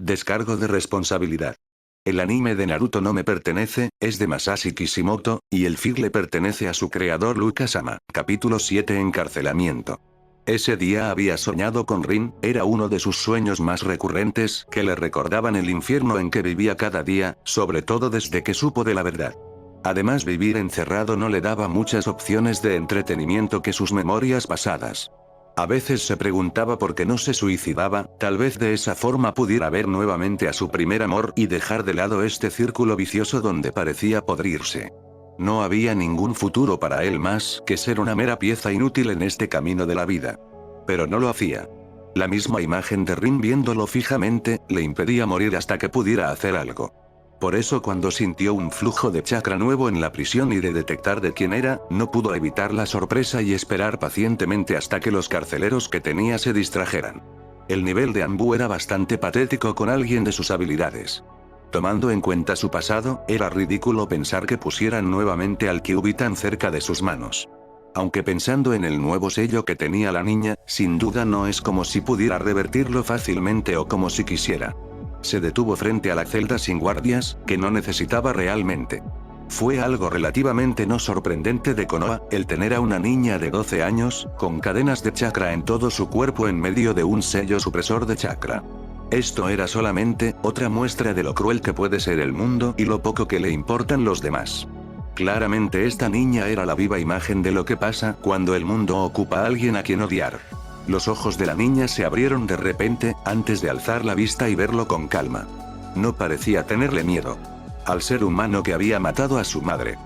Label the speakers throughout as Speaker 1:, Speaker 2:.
Speaker 1: Descargo de responsabilidad. El anime de Naruto no me pertenece, es de Masashi Kishimoto, y el feed le pertenece a su creador Luka-sama. Capítulo 7. Encarcelamiento. Ese día había soñado con Rin, era uno de sus sueños más recurrentes, que le recordaban el infierno en que vivía cada día, sobre todo desde que supo de la verdad. Además, vivir encerrado no le daba muchas opciones de entretenimiento que sus memorias pasadas. A veces se preguntaba por qué no se suicidaba, tal vez de esa forma pudiera ver nuevamente a su primer amor y dejar de lado este círculo vicioso donde parecía podrirse. No había ningún futuro para él más que ser una mera pieza inútil en este camino de la vida. Pero no lo hacía. La misma imagen de Rin viéndolo fijamente, le impedía morir hasta que pudiera hacer algo. Por eso cuando sintió un flujo de chakra nuevo en la prisión y de detectar de quién era, no pudo evitar la sorpresa y esperar pacientemente hasta que los carceleros que tenía se distrajeran. El nivel de Anbu era bastante patético con alguien de sus habilidades. Tomando en cuenta su pasado, era ridículo pensar que pusieran nuevamente al Kyuubi tan cerca de sus manos. Aunque pensando en el nuevo sello que tenía la niña, sin duda no es como si pudiera revertirlo fácilmente o como si quisiera. Se detuvo frente a la celda sin guardias, que no necesitaba realmente. Fue algo relativamente no sorprendente de Konoha, el tener a una niña de 12 años, con cadenas de chakra en todo su cuerpo en medio de un sello supresor de chakra. Esto era solamente otra muestra de lo cruel que puede ser el mundo y lo poco que le importan los demás. Claramente esta niña era la viva imagen de lo que pasa cuando el mundo ocupa a alguien a quien odiar. Los ojos de la niña se abrieron de repente, antes de alzar la vista y verlo con calma. No parecía tenerle miedo. Al ser humano que había matado a su madre.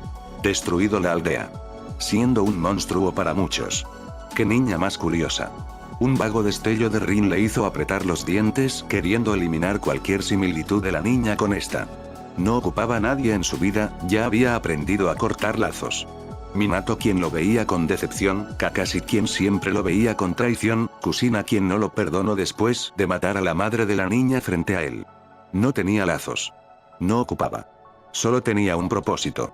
Speaker 1: Destruido la aldea. Siendo un monstruo para muchos. ¡Qué niña más curiosa! Un vago destello de Rin le hizo apretar los dientes, queriendo eliminar cualquier similitud de la niña con esta. No ocupaba a nadie en su vida, ya había aprendido a cortar lazos. Minato quien lo veía con decepción, Kakashi quien siempre lo veía con traición, Kushina quien no lo perdonó después de matar a la madre de la niña frente a él. No tenía lazos. No ocupaba. Solo tenía un propósito.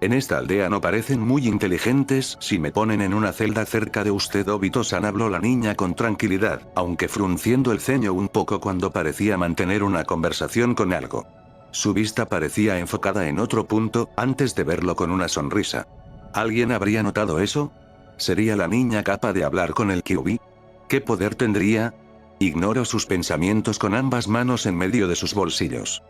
Speaker 1: En esta aldea no parecen muy inteligentes si me ponen en una celda cerca de usted, Obito-san, habló la niña con tranquilidad, aunque frunciendo el ceño un poco cuando parecía mantener una conversación con algo. Su vista parecía enfocada en otro punto, antes de verlo con una sonrisa. ¿Alguien habría notado eso? ¿Sería la niña capaz de hablar con el Kyuubi? ¿Qué poder tendría? Ignoró sus pensamientos con ambas manos en medio de sus bolsillos.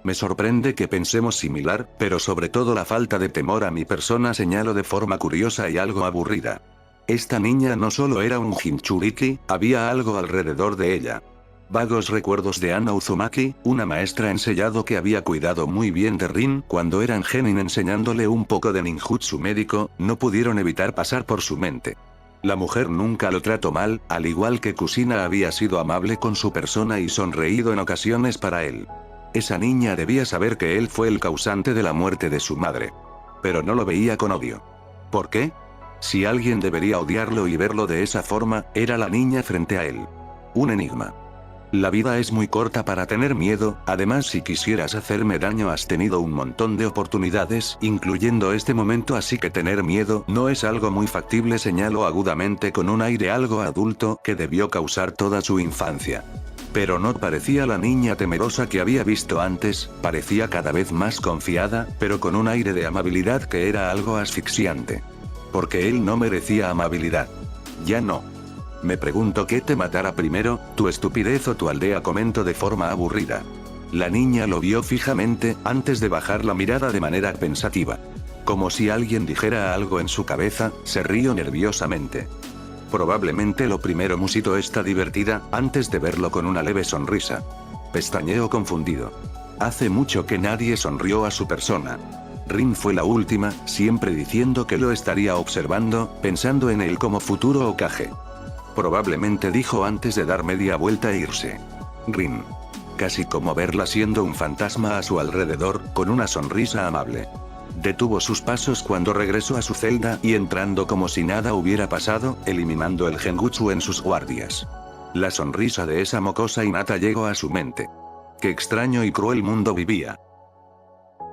Speaker 1: Me sorprende que pensemos similar, pero sobre todo la falta de temor a mi persona, señaló de forma curiosa y algo aburrida. Esta niña no solo era un Jinchuriki, había algo alrededor de ella. Vagos recuerdos de Anna Uzumaki, una maestra ensellado que había cuidado muy bien de Rin cuando eran genin enseñándole un poco de ninjutsu médico, no pudieron evitar pasar por su mente. La mujer nunca lo trató mal, al igual que Kushina había sido amable con su persona y sonreído en ocasiones para él. Esa niña debía saber que él fue el causante de la muerte de su madre. Pero no lo veía con odio. ¿Por qué? Si alguien debería odiarlo y verlo de esa forma, era la niña frente a él. Un enigma. La vida es muy corta para tener miedo, además si quisieras hacerme daño has tenido un montón de oportunidades, incluyendo este momento, así que tener miedo no es algo muy factible, señaló agudamente con un aire algo adulto que debió causar toda su infancia. Pero no parecía la niña temerosa que había visto antes, parecía cada vez más confiada, pero con un aire de amabilidad que era algo asfixiante. Porque él no merecía amabilidad. Ya no. Me pregunto qué te matará primero, tu estupidez o tu aldea, comentó de forma aburrida. La niña lo vio fijamente, antes de bajar la mirada de manera pensativa. Como si alguien dijera algo en su cabeza, se rió nerviosamente. Probablemente lo primero, musitó esta divertida, antes de verlo con una leve sonrisa. Pestañeó confundido. Hace mucho que nadie sonrió a su persona. Rin fue la última, siempre diciendo que lo estaría observando, pensando en él como futuro Hokage. Probablemente, dijo antes de dar media vuelta e irse. Rin. Casi como verla siendo un fantasma a su alrededor, con una sonrisa amable. Detuvo sus pasos cuando regresó a su celda y entrando como si nada hubiera pasado, eliminando el genjutsu en sus guardias. La sonrisa de esa mocosa Hinata llegó a su mente. Qué extraño y cruel mundo vivía.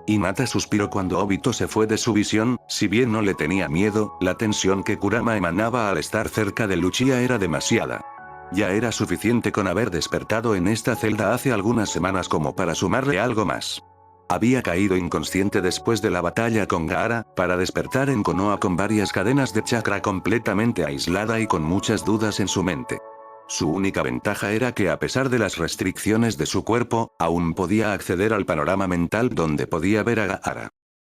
Speaker 1: Hinata suspiró cuando Obito se fue de su visión, si bien no le tenía miedo, la tensión que Kurama emanaba al estar cerca de Luchia era demasiada. Ya era suficiente con haber despertado en esta celda hace algunas semanas como para sumarle algo más. Había caído inconsciente después de la batalla con Gaara, para despertar en Konoha con varias cadenas de chakra completamente aislada y con muchas dudas en su mente. Su única ventaja era que a pesar de las restricciones de su cuerpo, aún podía acceder al panorama mental donde podía ver a Gaara.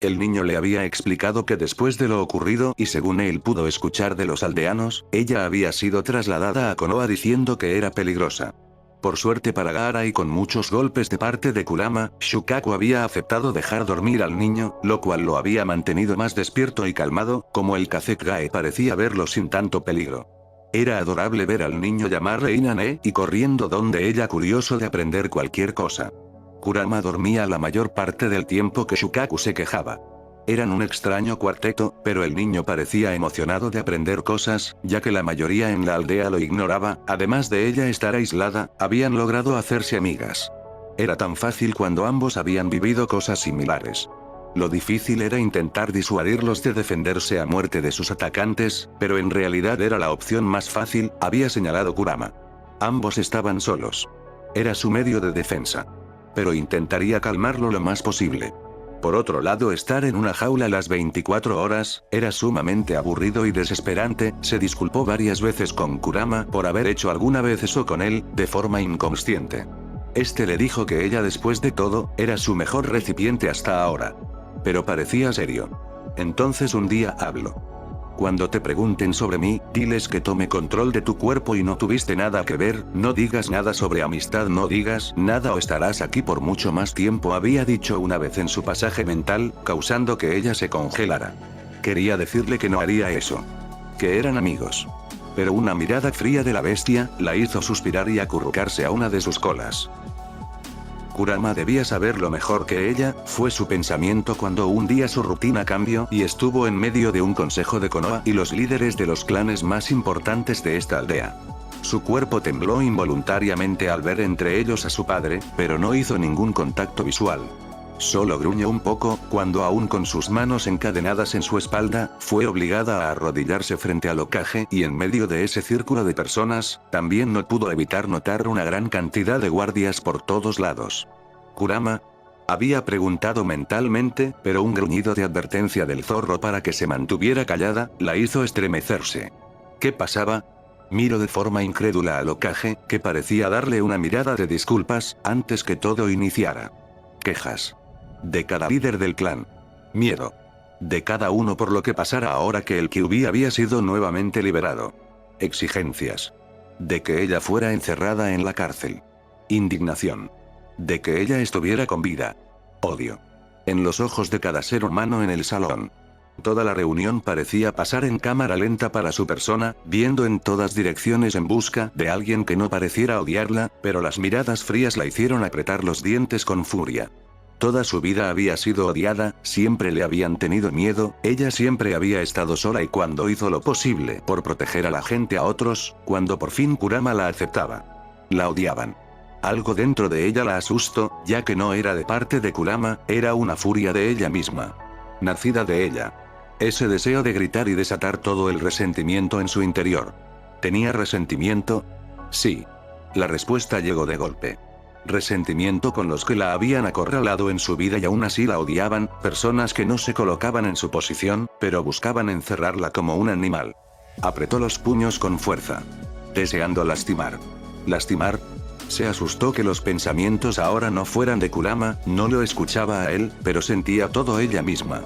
Speaker 1: El niño le había explicado que después de lo ocurrido y según él pudo escuchar de los aldeanos, ella había sido trasladada a Konoha diciendo que era peligrosa. Por suerte para Gaara y con muchos golpes de parte de Kurama, Shukaku había aceptado dejar dormir al niño, lo cual lo había mantenido más despierto y calmado, como el Kazekage parecía verlo sin tanto peligro. Era adorable ver al niño llamarle Inane y corriendo donde ella curioso de aprender cualquier cosa. Kurama dormía la mayor parte del tiempo que Shukaku se quejaba. Eran un extraño cuarteto, pero el niño parecía emocionado de aprender cosas, ya que la mayoría en la aldea lo ignoraba, además de ella estar aislada, habían logrado hacerse amigas. Era tan fácil cuando ambos habían vivido cosas similares. Lo difícil era intentar disuadirlos de defenderse a muerte de sus atacantes, pero en realidad era la opción más fácil, había señalado Kurama. Ambos estaban solos. Era su medio de defensa. Pero intentaría calmarlo lo más posible. Por otro lado, estar en una jaula las 24 horas, era sumamente aburrido y desesperante, se disculpó varias veces con Kurama por haber hecho alguna vez eso con él, de forma inconsciente. Este le dijo que ella después de todo, era su mejor recipiente hasta ahora. Pero parecía serio. Entonces un día habló. Cuando te pregunten sobre mí, diles que tome control de tu cuerpo y no tuviste nada que ver, no digas nada sobre amistad, no digas nada o estarás aquí por mucho más tiempo, había dicho una vez en su pasaje mental, causando que ella se congelara. Quería decirle que no haría eso. Que eran amigos. Pero una mirada fría de la bestia, la hizo suspirar y acurrucarse a una de sus colas. Kurama debía saberlo mejor que ella, fue su pensamiento cuando un día su rutina cambió y estuvo en medio de un consejo de Konoha y los líderes de los clanes más importantes de esta aldea. Su cuerpo tembló involuntariamente al ver entre ellos a su padre, pero no hizo ningún contacto visual. Solo gruñó un poco, cuando aún con sus manos encadenadas en su espalda, fue obligada a arrodillarse frente al Hokage y en medio de ese círculo de personas, también no pudo evitar notar una gran cantidad de guardias por todos lados. ¿Kurama? Había preguntado mentalmente, pero un gruñido de advertencia del zorro para que se mantuviera callada, la hizo estremecerse. ¿Qué pasaba? Miró de forma incrédula al Hokage, que parecía darle una mirada de disculpas, antes que todo iniciara. Quejas. De cada líder del clan. Miedo. De cada uno por lo que pasara ahora que el Kyuubi había sido nuevamente liberado. Exigencias. De que ella fuera encerrada en la cárcel. Indignación. De que ella estuviera con vida. Odio. En los ojos de cada ser humano en el salón. Toda la reunión parecía pasar en cámara lenta para su persona, viendo en todas direcciones en busca de alguien que no pareciera odiarla, pero las miradas frías la hicieron apretar los dientes con furia. Toda su vida había sido odiada, siempre le habían tenido miedo, ella siempre había estado sola y cuando hizo lo posible por proteger a la gente a otros, cuando por fin Kurama la aceptaba. La odiaban. Algo dentro de ella la asustó, ya que no era de parte de Kurama, era una furia de ella misma. Nacida de ella. Ese deseo de gritar y desatar todo el resentimiento en su interior. ¿Tenía resentimiento? Sí. La respuesta llegó de golpe. Resentimiento con los que la habían acorralado en su vida y aún así la odiaban, personas que no se colocaban en su posición, pero buscaban encerrarla como un animal. Apretó los puños con fuerza. Deseando lastimar. ¿Lastimar? Se asustó que los pensamientos ahora no fueran de Kurama, no lo escuchaba a él, pero sentía todo ella misma.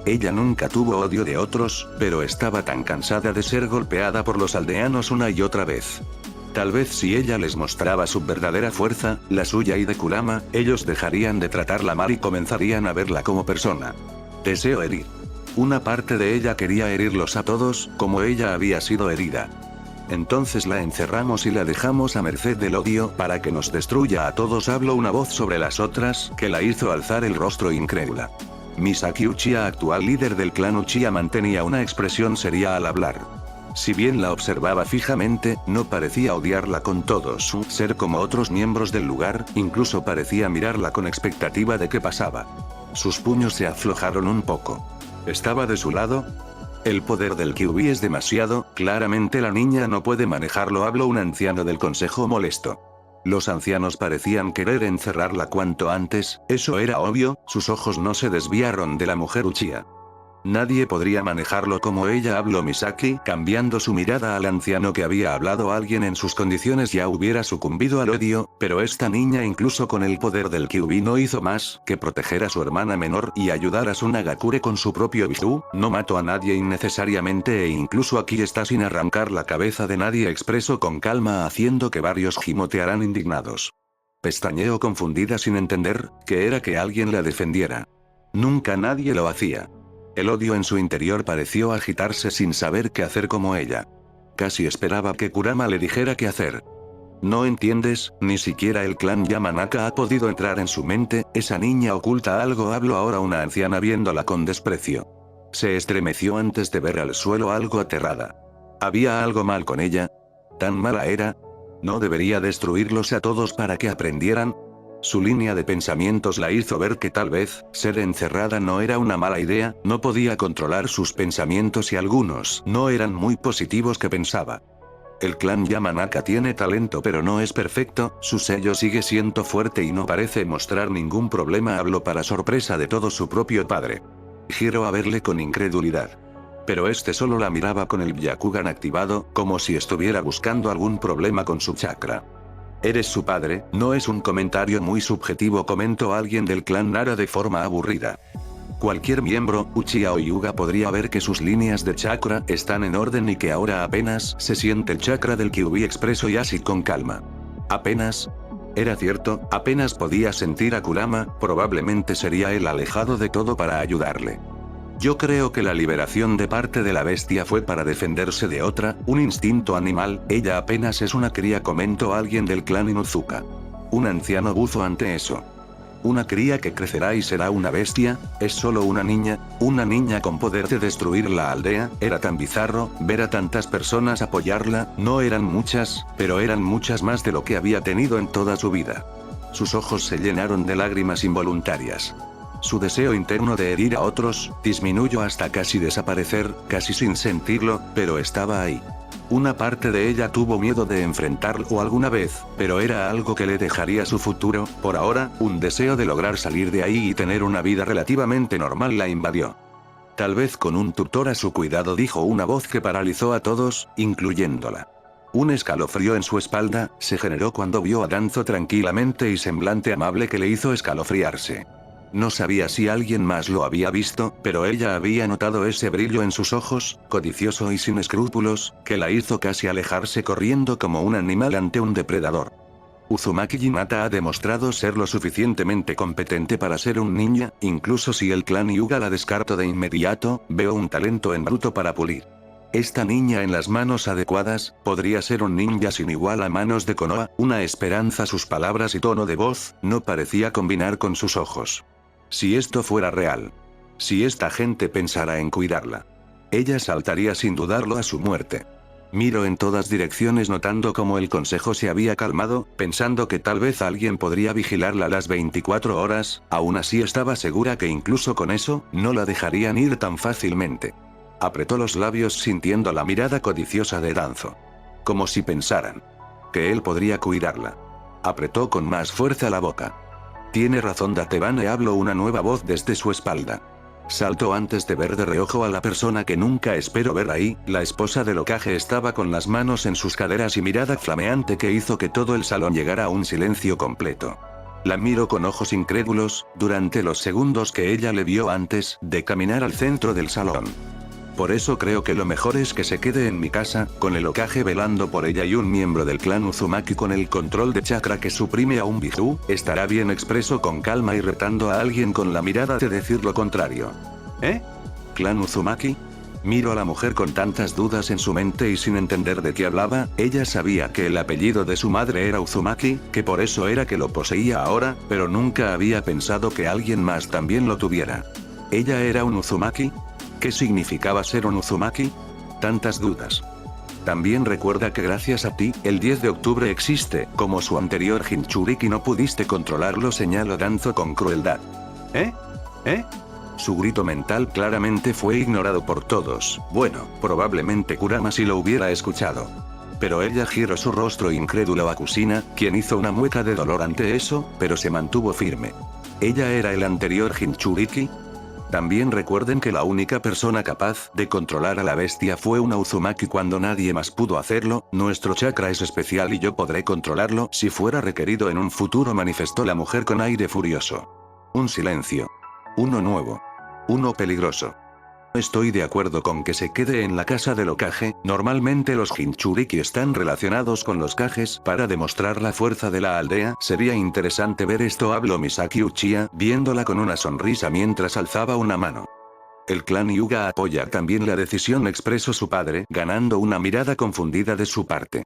Speaker 1: Ella nunca tuvo odio de otros, pero estaba tan cansada de ser golpeada por los aldeanos una y otra vez. Tal vez si ella les mostraba su verdadera fuerza, la suya y de Kurama, ellos dejarían de tratarla mal y comenzarían a verla como persona. Deseo herir. Una parte de ella quería herirlos a todos, como ella había sido herida. Entonces la encerramos y la dejamos a merced del odio para que nos destruya a todos, habló una voz sobre las otras, que la hizo alzar el rostro incrédula. Misaki Uchiha, actual líder del clan Uchiha, mantenía una expresión seria al hablar. Si bien la observaba fijamente, no parecía odiarla con todo su ser como otros miembros del lugar, incluso parecía mirarla con expectativa de qué pasaba. Sus puños se aflojaron un poco. ¿Estaba de su lado? El poder del Kyuubi es demasiado, claramente la niña no puede manejarlo, habló un anciano del consejo molesto. Los ancianos parecían querer encerrarla cuanto antes, eso era obvio, sus ojos no se desviaron de la mujer Uchiha. Nadie podría manejarlo como ella, habló Misaki, cambiando su mirada al anciano que había hablado. Alguien en sus condiciones ya hubiera sucumbido al odio, pero esta niña incluso con el poder del Kyuubi no hizo más que proteger a su hermana menor y ayudar a su Nagakure con su propio Bisu. No mató a nadie innecesariamente e incluso aquí está sin arrancar la cabeza de nadie, expresó con calma haciendo que varios gimotearan indignados. Pestañeó confundida sin entender que era que alguien la defendiera. Nunca nadie lo hacía. El odio en su interior pareció agitarse sin saber qué hacer como ella. Casi esperaba que Kurama le dijera qué hacer. No entiendes, ni siquiera el clan Yamanaka ha podido entrar en su mente, esa niña oculta algo, habló ahora una anciana viéndola con desprecio. Se estremeció antes de ver al suelo, algo aterrada. ¿Había algo mal con ella? ¿Tan mala era? ¿No debería destruirlos a todos para que aprendieran? Su línea de pensamientos la hizo ver que tal vez, ser encerrada no era una mala idea, no podía controlar sus pensamientos y algunos no eran muy positivos que pensaba. El clan Yamanaka tiene talento pero no es perfecto, su sello sigue siendo fuerte y no parece mostrar ningún problema, habló para sorpresa de todo su propio padre. Giró a verle con incredulidad. Pero este solo la miraba con el Byakugan activado, como si estuviera buscando algún problema con su chakra. Eres su padre, no es un comentario muy subjetivo, comentó alguien del clan Nara de forma aburrida. Cualquier miembro, Uchiha o Hyuga, podría ver que sus líneas de chakra están en orden y que ahora apenas se siente el chakra del Kyuubi, expresó Yashi con calma. ¿Apenas? Era cierto, apenas podía sentir a Kurama, probablemente sería él alejado de todo para ayudarle. Yo creo que la liberación de parte de la bestia fue para defenderse de otra, un instinto animal, ella apenas es una cría, comentó alguien del clan Inuzuka. Un anciano buzo ante eso. Una cría que crecerá y será una bestia, es solo una niña con poder de destruir la aldea, era tan bizarro, ver a tantas personas apoyarla, no eran muchas, pero eran muchas más de lo que había tenido en toda su vida. Sus ojos se llenaron de lágrimas involuntarias. Su deseo interno de herir a otros, disminuyó hasta casi desaparecer, casi sin sentirlo, pero estaba ahí. Una parte de ella tuvo miedo de enfrentarlo alguna vez, pero era algo que le dejaría su futuro, por ahora, un deseo de lograr salir de ahí y tener una vida relativamente normal la invadió. Tal vez con un tutor a su cuidado, dijo una voz que paralizó a todos, incluyéndola. Un escalofrío en su espalda, se generó cuando vio a Danzo tranquilamente y semblante amable que le hizo escalofriarse. No sabía si alguien más lo había visto, pero ella había notado ese brillo en sus ojos, codicioso y sin escrúpulos, que la hizo casi alejarse corriendo como un animal ante un depredador. Uzumaki Hinata ha demostrado ser lo suficientemente competente para ser un ninja, incluso si el clan Hyuga la descartó de inmediato, veo un talento en bruto para pulir. Esta niña en las manos adecuadas, podría ser un ninja sin igual a manos de Konoha, una esperanza. Sus palabras y tono de voz, no parecía combinar con sus ojos. Si esto fuera real. Si esta gente pensara en cuidarla. Ella saltaría sin dudarlo a su muerte. Miró en todas direcciones notando cómo el consejo se había calmado, pensando que tal vez alguien podría vigilarla las 24 horas, aún así estaba segura que incluso con eso, no la dejarían ir tan fácilmente. Apretó los labios sintiendo la mirada codiciosa de Danzo. Como si pensaran que él podría cuidarla. Apretó con más fuerza la boca. Tiene razón Datebane, habló una nueva voz desde su espalda. Saltó antes de ver de reojo a la persona que nunca esperó ver ahí, la esposa del Hokage estaba con las manos en sus caderas y mirada flameante que hizo que todo el salón llegara a un silencio completo. La miró con ojos incrédulos, durante los segundos que ella le vio antes de caminar al centro del salón. Por eso creo que lo mejor es que se quede en mi casa, con el Hokage velando por ella y un miembro del clan Uzumaki con el control de chakra que suprime a un Biju, estará bien, expresó con calma y retando a alguien con la mirada de decir lo contrario. ¿Eh? ¿Clan Uzumaki? Miró a la mujer con tantas dudas en su mente y sin entender de qué hablaba. Ella sabía que el apellido de su madre era Uzumaki, que por eso era que lo poseía ahora, pero nunca había pensado que alguien más también lo tuviera. ¿Ella era un Uzumaki? ¿Qué significaba ser un Uzumaki? Tantas dudas. También recuerda que gracias a ti, el 10 de octubre existe, como su anterior Jinchuriki no pudiste controlarlo, señaló Danzo con crueldad. ¿Eh? Su grito mental claramente fue ignorado por todos. Bueno, probablemente Kurama sí lo hubiera escuchado. Pero ella giró su rostro incrédulo a Kusina, quien hizo una mueca de dolor ante eso, pero se mantuvo firme. ¿Ella era el anterior Jinchuriki? También recuerden que la única persona capaz de controlar a la bestia fue una Uzumaki cuando nadie más pudo hacerlo. Nuestro chakra es especial y yo podré controlarlo si fuera requerido en un futuro, manifestó la mujer con aire furioso. Un silencio. Uno nuevo. Uno peligroso. Estoy de acuerdo con que se quede en la casa del Hokage. Normalmente los Jinchuriki están relacionados con los Kages para demostrar la fuerza de la aldea. Sería interesante ver esto, habló Misaki Uchiha, viéndola con una sonrisa mientras alzaba una mano. El clan Hyuga apoya también la decisión, expresó su padre, ganando una mirada confundida de su parte.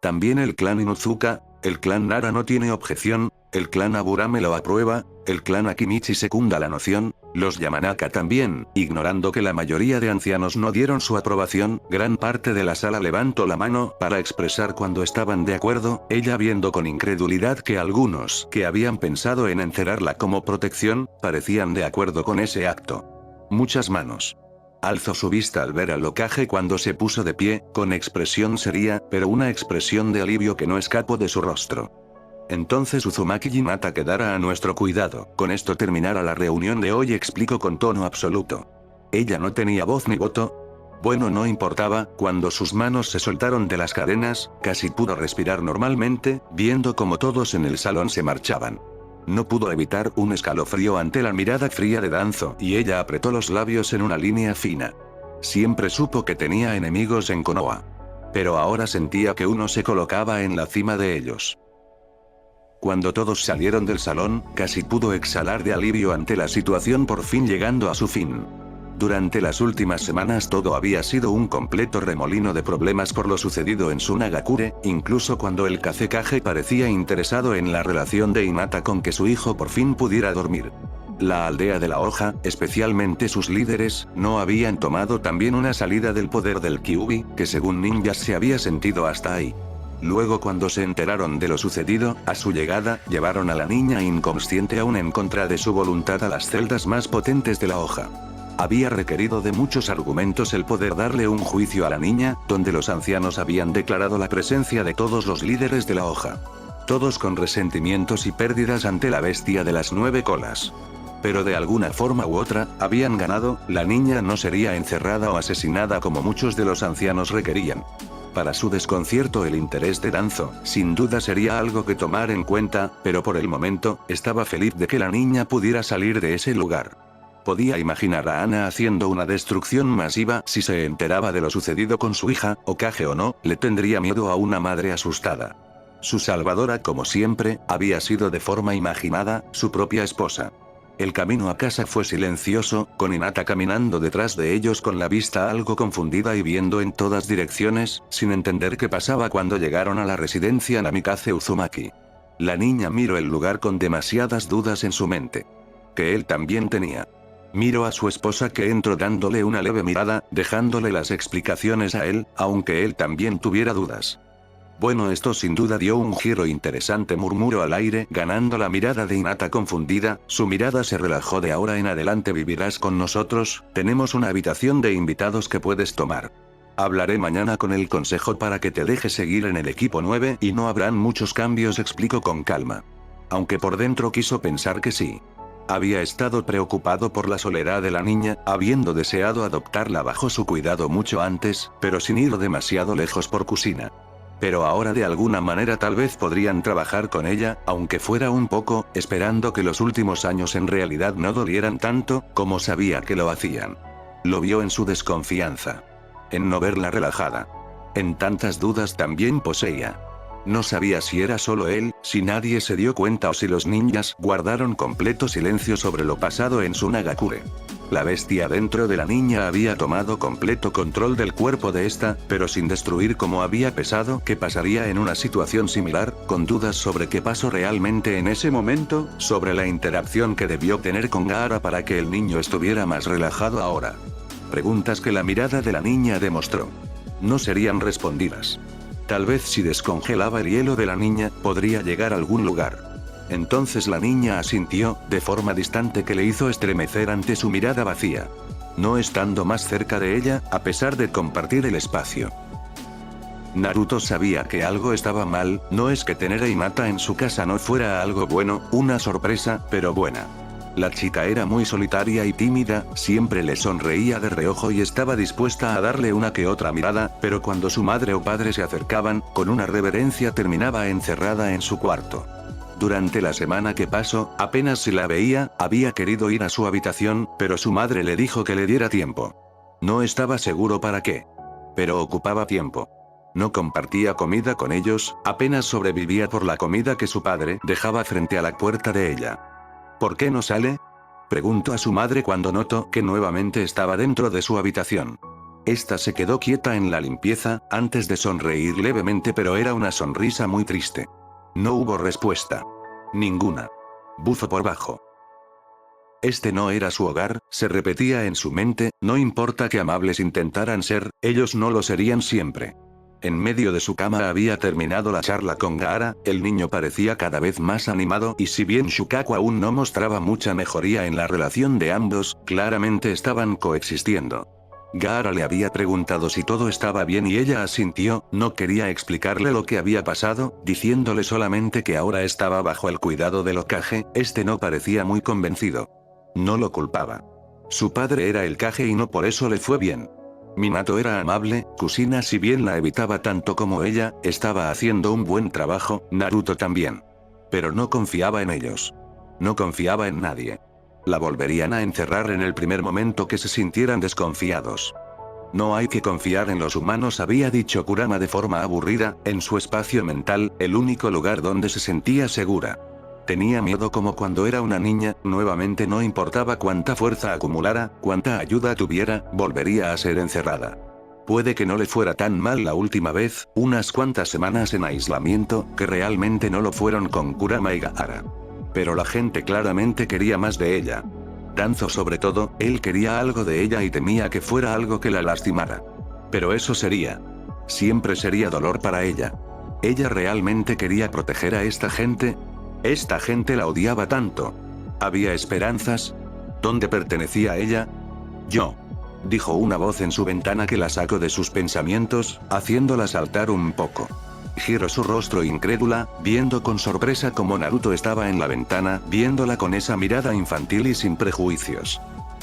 Speaker 1: También el clan Inuzuka, el clan Nara no tiene objeción, el clan Aburame lo aprueba, el clan Akimichi secunda la noción, los Yamanaka también, ignorando que la mayoría de ancianos no dieron su aprobación. Gran parte de la sala levantó la mano para expresar cuando estaban de acuerdo, ella viendo con incredulidad que algunos que habían pensado en encerrarla como protección, parecían de acuerdo con ese acto. Muchas manos. Alzó su vista al ver al Hokage cuando se puso de pie, con expresión seria, pero una expresión de alivio que no escapó de su rostro. Entonces Uzumaki Hinata quedará a nuestro cuidado. Con esto terminará la reunión de hoy, explicó con tono absoluto. Ella no tenía voz ni voto. Bueno, no importaba, cuando sus manos se soltaron de las cadenas, casi pudo respirar normalmente, viendo como todos en el salón se marchaban. No pudo evitar un escalofrío ante la mirada fría de Danzo, y ella apretó los labios en una línea fina. Siempre supo que tenía enemigos en Konoha. Pero ahora sentía que uno se colocaba en la cima de ellos. Cuando todos salieron del salón, casi pudo exhalar de alivio ante la situación por fin llegando a su fin. Durante las últimas semanas todo había sido un completo remolino de problemas por lo sucedido en Sunagakure, incluso cuando el Kazekage parecía interesado en la relación de Hinata con que su hijo por fin pudiera dormir. La aldea de la hoja, especialmente sus líderes, no habían tomado también una salida del poder del Kyuubi, que según ninjas se había sentido hasta ahí. Luego, cuando se enteraron de lo sucedido, a su llegada, llevaron a la niña inconsciente aún en contra de su voluntad a las celdas más potentes de la hoja. Había requerido de muchos argumentos el poder darle un juicio a la niña, donde los ancianos habían declarado la presencia de todos los líderes de la hoja. Todos con resentimientos y pérdidas ante la bestia de las 9 colas. Pero de alguna forma u otra, habían ganado, la niña no sería encerrada o asesinada como muchos de los ancianos requerían. Para su desconcierto, el interés de Danzo, sin duda sería algo que tomar en cuenta, pero por el momento, estaba feliz de que la niña pudiera salir de ese lugar. Podía imaginar a Ana haciendo una destrucción masiva si se enteraba de lo sucedido con su hija, Hokage o no, le tendría miedo a una madre asustada. Su salvadora, como siempre, había sido de forma imaginada, su propia esposa. El camino a casa fue silencioso, con Hinata caminando detrás de ellos con la vista algo confundida y viendo en todas direcciones, sin entender qué pasaba cuando llegaron a la residencia Namikaze Uzumaki. La niña miró el lugar con demasiadas dudas en su mente. Que él también tenía. Miró a su esposa que entró dándole una leve mirada, dejándole las explicaciones a él, aunque él también tuviera dudas. Bueno, esto sin duda dio un giro interesante, murmuró al aire, ganando la mirada de Hinata confundida. Su mirada se relajó. De ahora en adelante vivirás con nosotros, tenemos una habitación de invitados que puedes tomar. Hablaré mañana con el consejo para que te deje seguir en el equipo 9 y no habrán muchos cambios, explicó con calma. Aunque por dentro quiso pensar que sí. Había estado preocupado por la soledad de la niña, habiendo deseado adoptarla bajo su cuidado mucho antes, pero sin ir demasiado lejos por Kusina. Pero ahora de alguna manera tal vez podrían trabajar con ella, aunque fuera un poco, esperando que los últimos años en realidad no dolieran tanto, como sabía que lo hacían. Lo vio en su desconfianza. En no verla relajada. En tantas dudas también poseía. No sabía si era solo él, si nadie se dio cuenta o si los ninjas guardaron completo silencio sobre lo pasado en Sunagakure. La bestia dentro de la niña había tomado completo control del cuerpo de esta, pero sin destruir como había pensado que pasaría en una situación similar, con dudas sobre qué pasó realmente en ese momento, sobre la interacción que debió tener con Gaara para que el niño estuviera más relajado ahora. Preguntas que la mirada de la niña demostró. No serían respondidas. Tal vez si descongelaba el hielo de la niña, podría llegar a algún lugar. Entonces la niña asintió, de forma distante que le hizo estremecer ante su mirada vacía. No estando más cerca de ella, a pesar de compartir el espacio. Naruto sabía que algo estaba mal, no es que tener a Hinata en su casa no fuera algo bueno, una sorpresa, pero buena. La chica era muy solitaria y tímida, siempre le sonreía de reojo y estaba dispuesta a darle una que otra mirada, pero cuando su madre o padre se acercaban, con una reverencia terminaba encerrada en su cuarto. Durante la semana que pasó, apenas si la veía, había querido ir a su habitación, pero su madre le dijo que le diera tiempo. No estaba seguro para qué. Pero ocupaba tiempo. No compartía comida con ellos, apenas sobrevivía por la comida que su padre dejaba frente a la puerta de ella. ¿Por qué no sale? Preguntó a su madre cuando notó que nuevamente estaba dentro de su habitación. Esta se quedó quieta en la limpieza, antes de sonreír levemente, pero era una sonrisa muy triste. No hubo respuesta. Ninguna. Bufó por bajo. Este no era su hogar, se repetía en su mente, no importa qué amables intentaran ser, ellos no lo serían siempre. En medio de su cama había terminado la charla con Gaara, el niño parecía cada vez más animado y si bien Shukaku aún no mostraba mucha mejoría en la relación de ambos, claramente estaban coexistiendo. Gaara le había preguntado si todo estaba bien y ella asintió, no quería explicarle lo que había pasado, diciéndole solamente que ahora estaba bajo el cuidado del Hokage, este no parecía muy convencido. No lo culpaba. Su padre era el Kage y no por eso le fue bien. Minato era amable, Kusina si bien la evitaba tanto como ella, estaba haciendo un buen trabajo, Naruto también. Pero no confiaba en ellos. No confiaba en nadie. La volverían a encerrar en el primer momento que se sintieran desconfiados. No hay que confiar en los humanos, había dicho Kurama de forma aburrida, en su espacio mental, el único lugar donde se sentía segura. Tenía miedo como cuando era una niña, nuevamente no importaba cuánta fuerza acumulara, cuánta ayuda tuviera, volvería a ser encerrada. Puede que no le fuera tan mal la última vez, unas cuantas semanas en aislamiento, que realmente no lo fueron con Kurama y Gaara. Pero la gente claramente quería más de ella. Danzo sobre todo, él quería algo de ella y temía que fuera algo que la lastimara. Pero eso siempre sería dolor para ella. ¿Ella realmente quería proteger a esta gente? Esta gente la odiaba tanto. ¿Había esperanzas? ¿Dónde pertenecía ella? Yo. Dijo una voz en su ventana que la sacó de sus pensamientos, haciéndola saltar un poco. Giró su rostro incrédula, viendo con sorpresa cómo Naruto estaba en la ventana, viéndola con esa mirada infantil y sin prejuicios.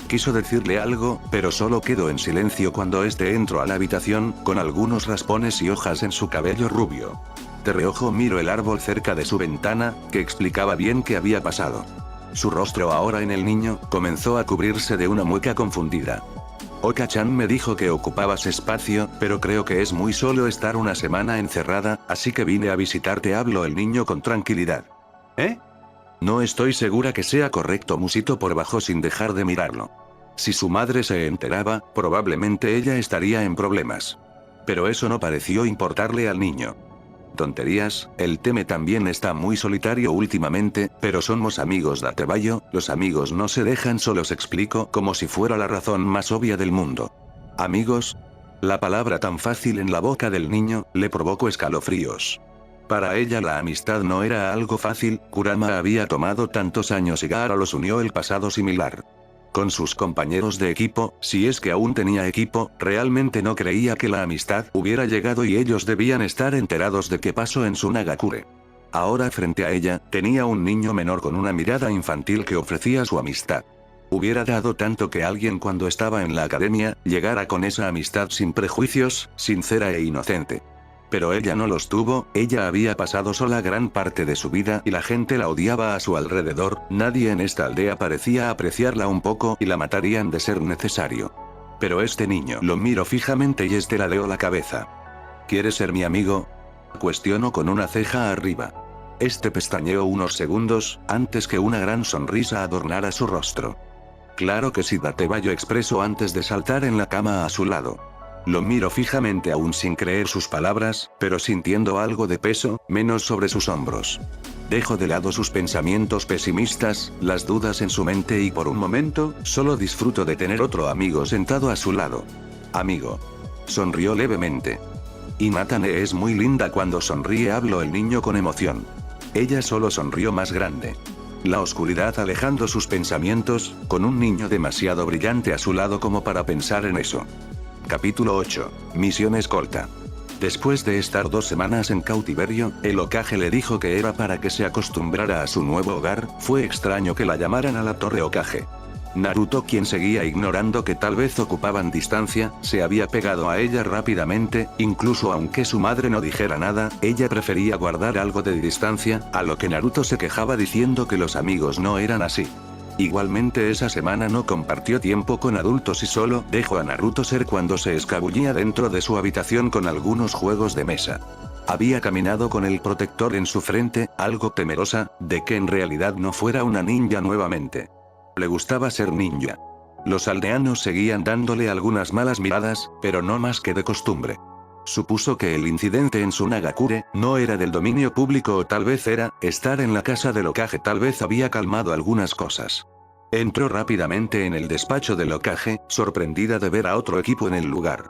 Speaker 1: Quiso decirle algo, pero solo quedó en silencio cuando este entró a la habitación, con algunos raspones y hojas en su cabello rubio. De reojo miró el árbol cerca de su ventana, que explicaba bien qué había pasado. Su rostro ahora en el niño, comenzó a cubrirse de una mueca confundida. Oka-chan me dijo que ocupabas espacio, pero creo que es muy solo estar una semana encerrada, así que vine a visitarte, habló el niño con tranquilidad. ¿Eh? No estoy segura que sea correcto, musitó por bajo sin dejar de mirarlo. Si su madre se enteraba, probablemente ella estaría en problemas. Pero eso no pareció importarle al niño. Tonterías, el Teme también está muy solitario últimamente, pero somos amigos, Datebayo, los amigos no se dejan solos, explicó como si fuera la razón más obvia del mundo. ¿Amigos? La palabra tan fácil en la boca del niño, le provocó escalofríos. Para ella la amistad no era algo fácil, Kurama había tomado tantos años y Gaara los unió el pasado similar. Con sus compañeros de equipo, si es que aún tenía equipo, realmente no creía que la amistad hubiera llegado y ellos debían estar enterados de qué pasó en Sunagakure. Ahora frente a ella, tenía un niño menor con una mirada infantil que ofrecía su amistad. Hubiera dado tanto que alguien cuando estaba en la academia, llegara con esa amistad sin prejuicios, sincera e inocente. Pero ella no los tuvo, ella había pasado sola gran parte de su vida y la gente la odiaba a su alrededor, nadie en esta aldea parecía apreciarla un poco y la matarían de ser necesario. Pero este niño lo miró fijamente y este ladeó la cabeza. ¿Quieres ser mi amigo? Cuestionó con una ceja arriba. Este pestañeó unos segundos, antes que una gran sonrisa adornara su rostro. Claro que sí, Datebayo expresó antes de saltar en la cama a su lado. Lo miró fijamente aún sin creer sus palabras, pero sintiendo algo de peso, menos sobre sus hombros. Dejó de lado sus pensamientos pesimistas, las dudas en su mente y por un momento, solo disfrutó de tener otro amigo sentado a su lado. Amigo. Sonrió levemente. Hinata es muy linda cuando sonríe, habló el niño con emoción. Ella solo sonrió más grande. La oscuridad alejando sus pensamientos, con un niño demasiado brillante a su lado como para pensar en eso. Capítulo 8. Misión escolta. Después de estar 2 semanas en cautiverio, el Hokage le dijo que era para que se acostumbrara a su nuevo hogar. Fue extraño que la llamaran a la Torre Hokage. Naruto, quien seguía ignorando que tal vez ocupaban distancia, se había pegado a ella rápidamente, incluso aunque su madre no dijera nada, ella prefería guardar algo de distancia, a lo que Naruto se quejaba diciendo que los amigos no eran así. Igualmente esa semana no compartió tiempo con adultos y solo dejó a Naruto ser cuando se escabullía dentro de su habitación con algunos juegos de mesa. Había caminado con el protector en su frente, algo temerosa, de que en realidad no fuera una ninja nuevamente. Le gustaba ser ninja. Los aldeanos seguían dándole algunas malas miradas, pero no más que de costumbre. Supuso que el incidente en Sunagakure no era del dominio público o tal vez era, estar en la casa del Hokage tal vez había calmado algunas cosas. Entró rápidamente en el despacho del Hokage, sorprendida de ver a otro equipo en el lugar.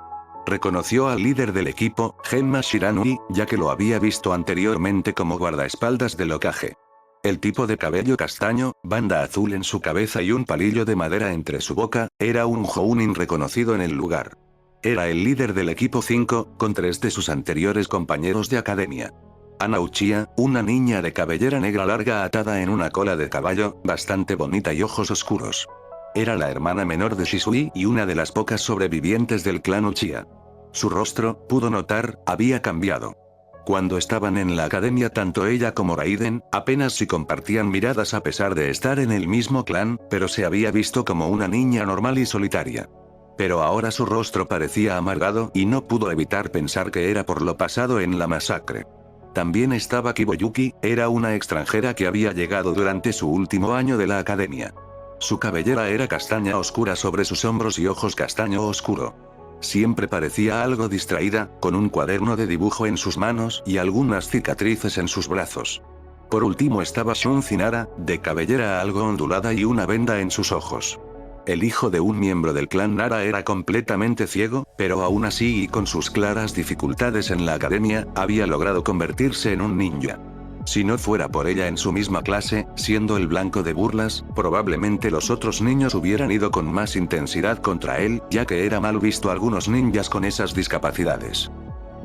Speaker 1: Reconoció al líder del equipo, Genma Shiranui, ya que lo había visto anteriormente como guardaespaldas del Hokage. El tipo de cabello castaño, banda azul en su cabeza y un palillo de madera entre su boca, era un Jounin reconocido en el lugar. Era el líder del equipo 5, con 3 de sus anteriores compañeros de academia. Ana Uchiha, una niña de cabellera negra larga atada en una cola de caballo, bastante bonita y ojos oscuros. Era la hermana menor de Shisui y una de las pocas sobrevivientes del clan Uchiha. Su rostro, pudo notar, había cambiado. Cuando estaban en la academia tanto ella como Raiden, apenas si compartían miradas a pesar de estar en el mismo clan, pero se había visto como una niña normal y solitaria. Pero ahora su rostro parecía amargado y no pudo evitar pensar que era por lo pasado en la masacre. También estaba Kiboyuki, era una extranjera que había llegado durante su último año de la academia. Su cabellera era castaña oscura sobre sus hombros y ojos castaño oscuro. Siempre parecía algo distraída, con un cuaderno de dibujo en sus manos y algunas cicatrices en sus brazos. Por último estaba Shun Zinara, de cabellera algo ondulada y una venda en sus ojos. El hijo de un miembro del clan Nara era completamente ciego, pero aún así y con sus claras dificultades en la academia, había logrado convertirse en un ninja. Si no fuera por ella en su misma clase, siendo el blanco de burlas, probablemente los otros niños hubieran ido con más intensidad contra él, ya que era mal visto algunos ninjas con esas discapacidades.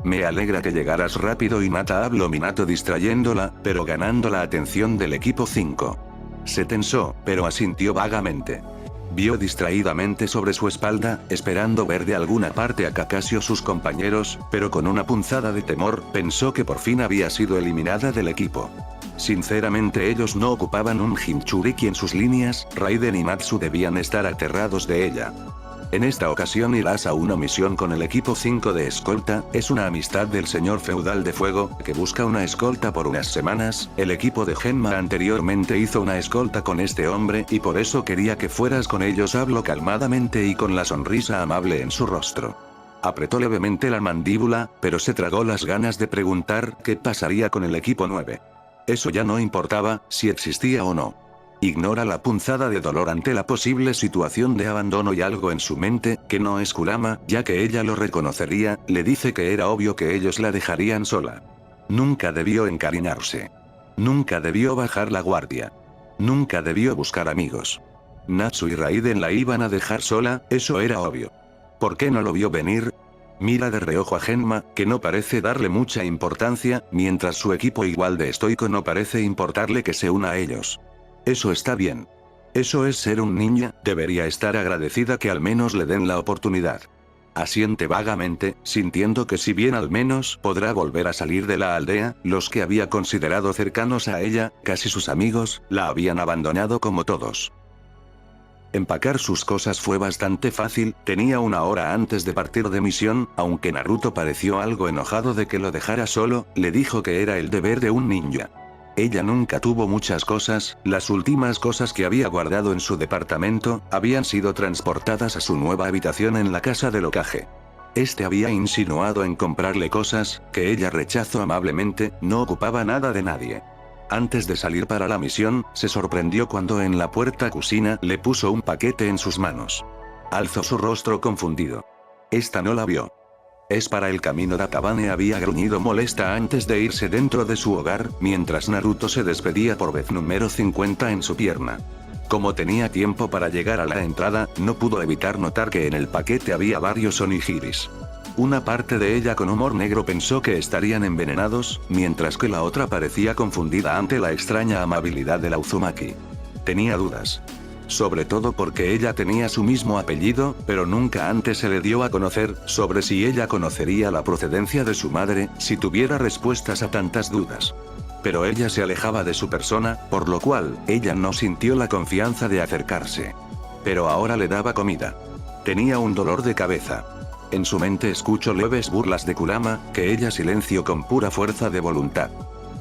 Speaker 1: Me alegra que llegaras rápido y mata, habló Minato distrayéndola, pero ganando la atención del equipo 5. Se tensó, pero asintió vagamente. Vio distraídamente sobre su espalda, esperando ver de alguna parte a Kakashi o sus compañeros, pero con una punzada de temor, pensó que por fin había sido eliminada del equipo. Sinceramente ellos no ocupaban un Jinchuriki en sus líneas, Raiden y Natsu debían estar aterrados de ella. En esta ocasión irás a una misión con el equipo 5 de escolta, es una amistad del señor feudal de fuego, que busca una escolta por unas semanas, el equipo de Genma anteriormente hizo una escolta con este hombre y por eso quería que fueras con ellos, habló calmadamente y con la sonrisa amable en su rostro. Apretó levemente la mandíbula, pero se tragó las ganas de preguntar qué pasaría con el equipo 9. Eso ya no importaba, si existía o no. Ignora la punzada de dolor ante la posible situación de abandono y algo en su mente, que no es Kurama, ya que ella lo reconocería, le dice que era obvio que ellos la dejarían sola. Nunca debió encariñarse. Nunca debió bajar la guardia. Nunca debió buscar amigos. Natsu y Raiden la iban a dejar sola, eso era obvio. ¿Por qué no lo vio venir? Mira de reojo a Genma, que no parece darle mucha importancia, mientras su equipo igual de estoico no parece importarle que se una a ellos. Eso está bien. Eso es ser un ninja, debería estar agradecida que al menos le den la oportunidad. Asiente vagamente, sintiendo que si bien al menos podrá volver a salir de la aldea, los que había considerado cercanos a ella, casi sus amigos, la habían abandonado como todos. Empacar sus cosas fue bastante fácil, tenía 1 hora antes de partir de misión, aunque Naruto pareció algo enojado de que lo dejara solo, le dijo que era el deber de un ninja. Ella nunca tuvo muchas cosas, las últimas cosas que había guardado en su departamento, habían sido transportadas a su nueva habitación en la casa del Hokage. Este había insinuado en comprarle cosas, que ella rechazó amablemente, no ocupaba nada de nadie. Antes de salir para la misión, se sorprendió cuando en la puerta Kusina le puso un paquete en sus manos. Alzó su rostro confundido. Esta no la vio. Es para el camino. Databane había gruñido molesta antes de irse dentro de su hogar, mientras Naruto se despedía por vez número 50 en su pierna. Como tenía tiempo para llegar a la entrada, no pudo evitar notar que en el paquete había varios onigiris. Una parte de ella con humor negro pensó que estarían envenenados, mientras que la otra parecía confundida ante la extraña amabilidad de la Uzumaki. Tenía dudas. Sobre todo porque ella tenía su mismo apellido, pero nunca antes se le dio a conocer sobre si ella conocería la procedencia de su madre, si tuviera respuestas a tantas dudas. Pero ella se alejaba de su persona, por lo cual, ella no sintió la confianza de acercarse. Pero ahora le daba comida. Tenía un dolor de cabeza. En su mente escuchó leves burlas de Kurama, que ella silenció con pura fuerza de voluntad.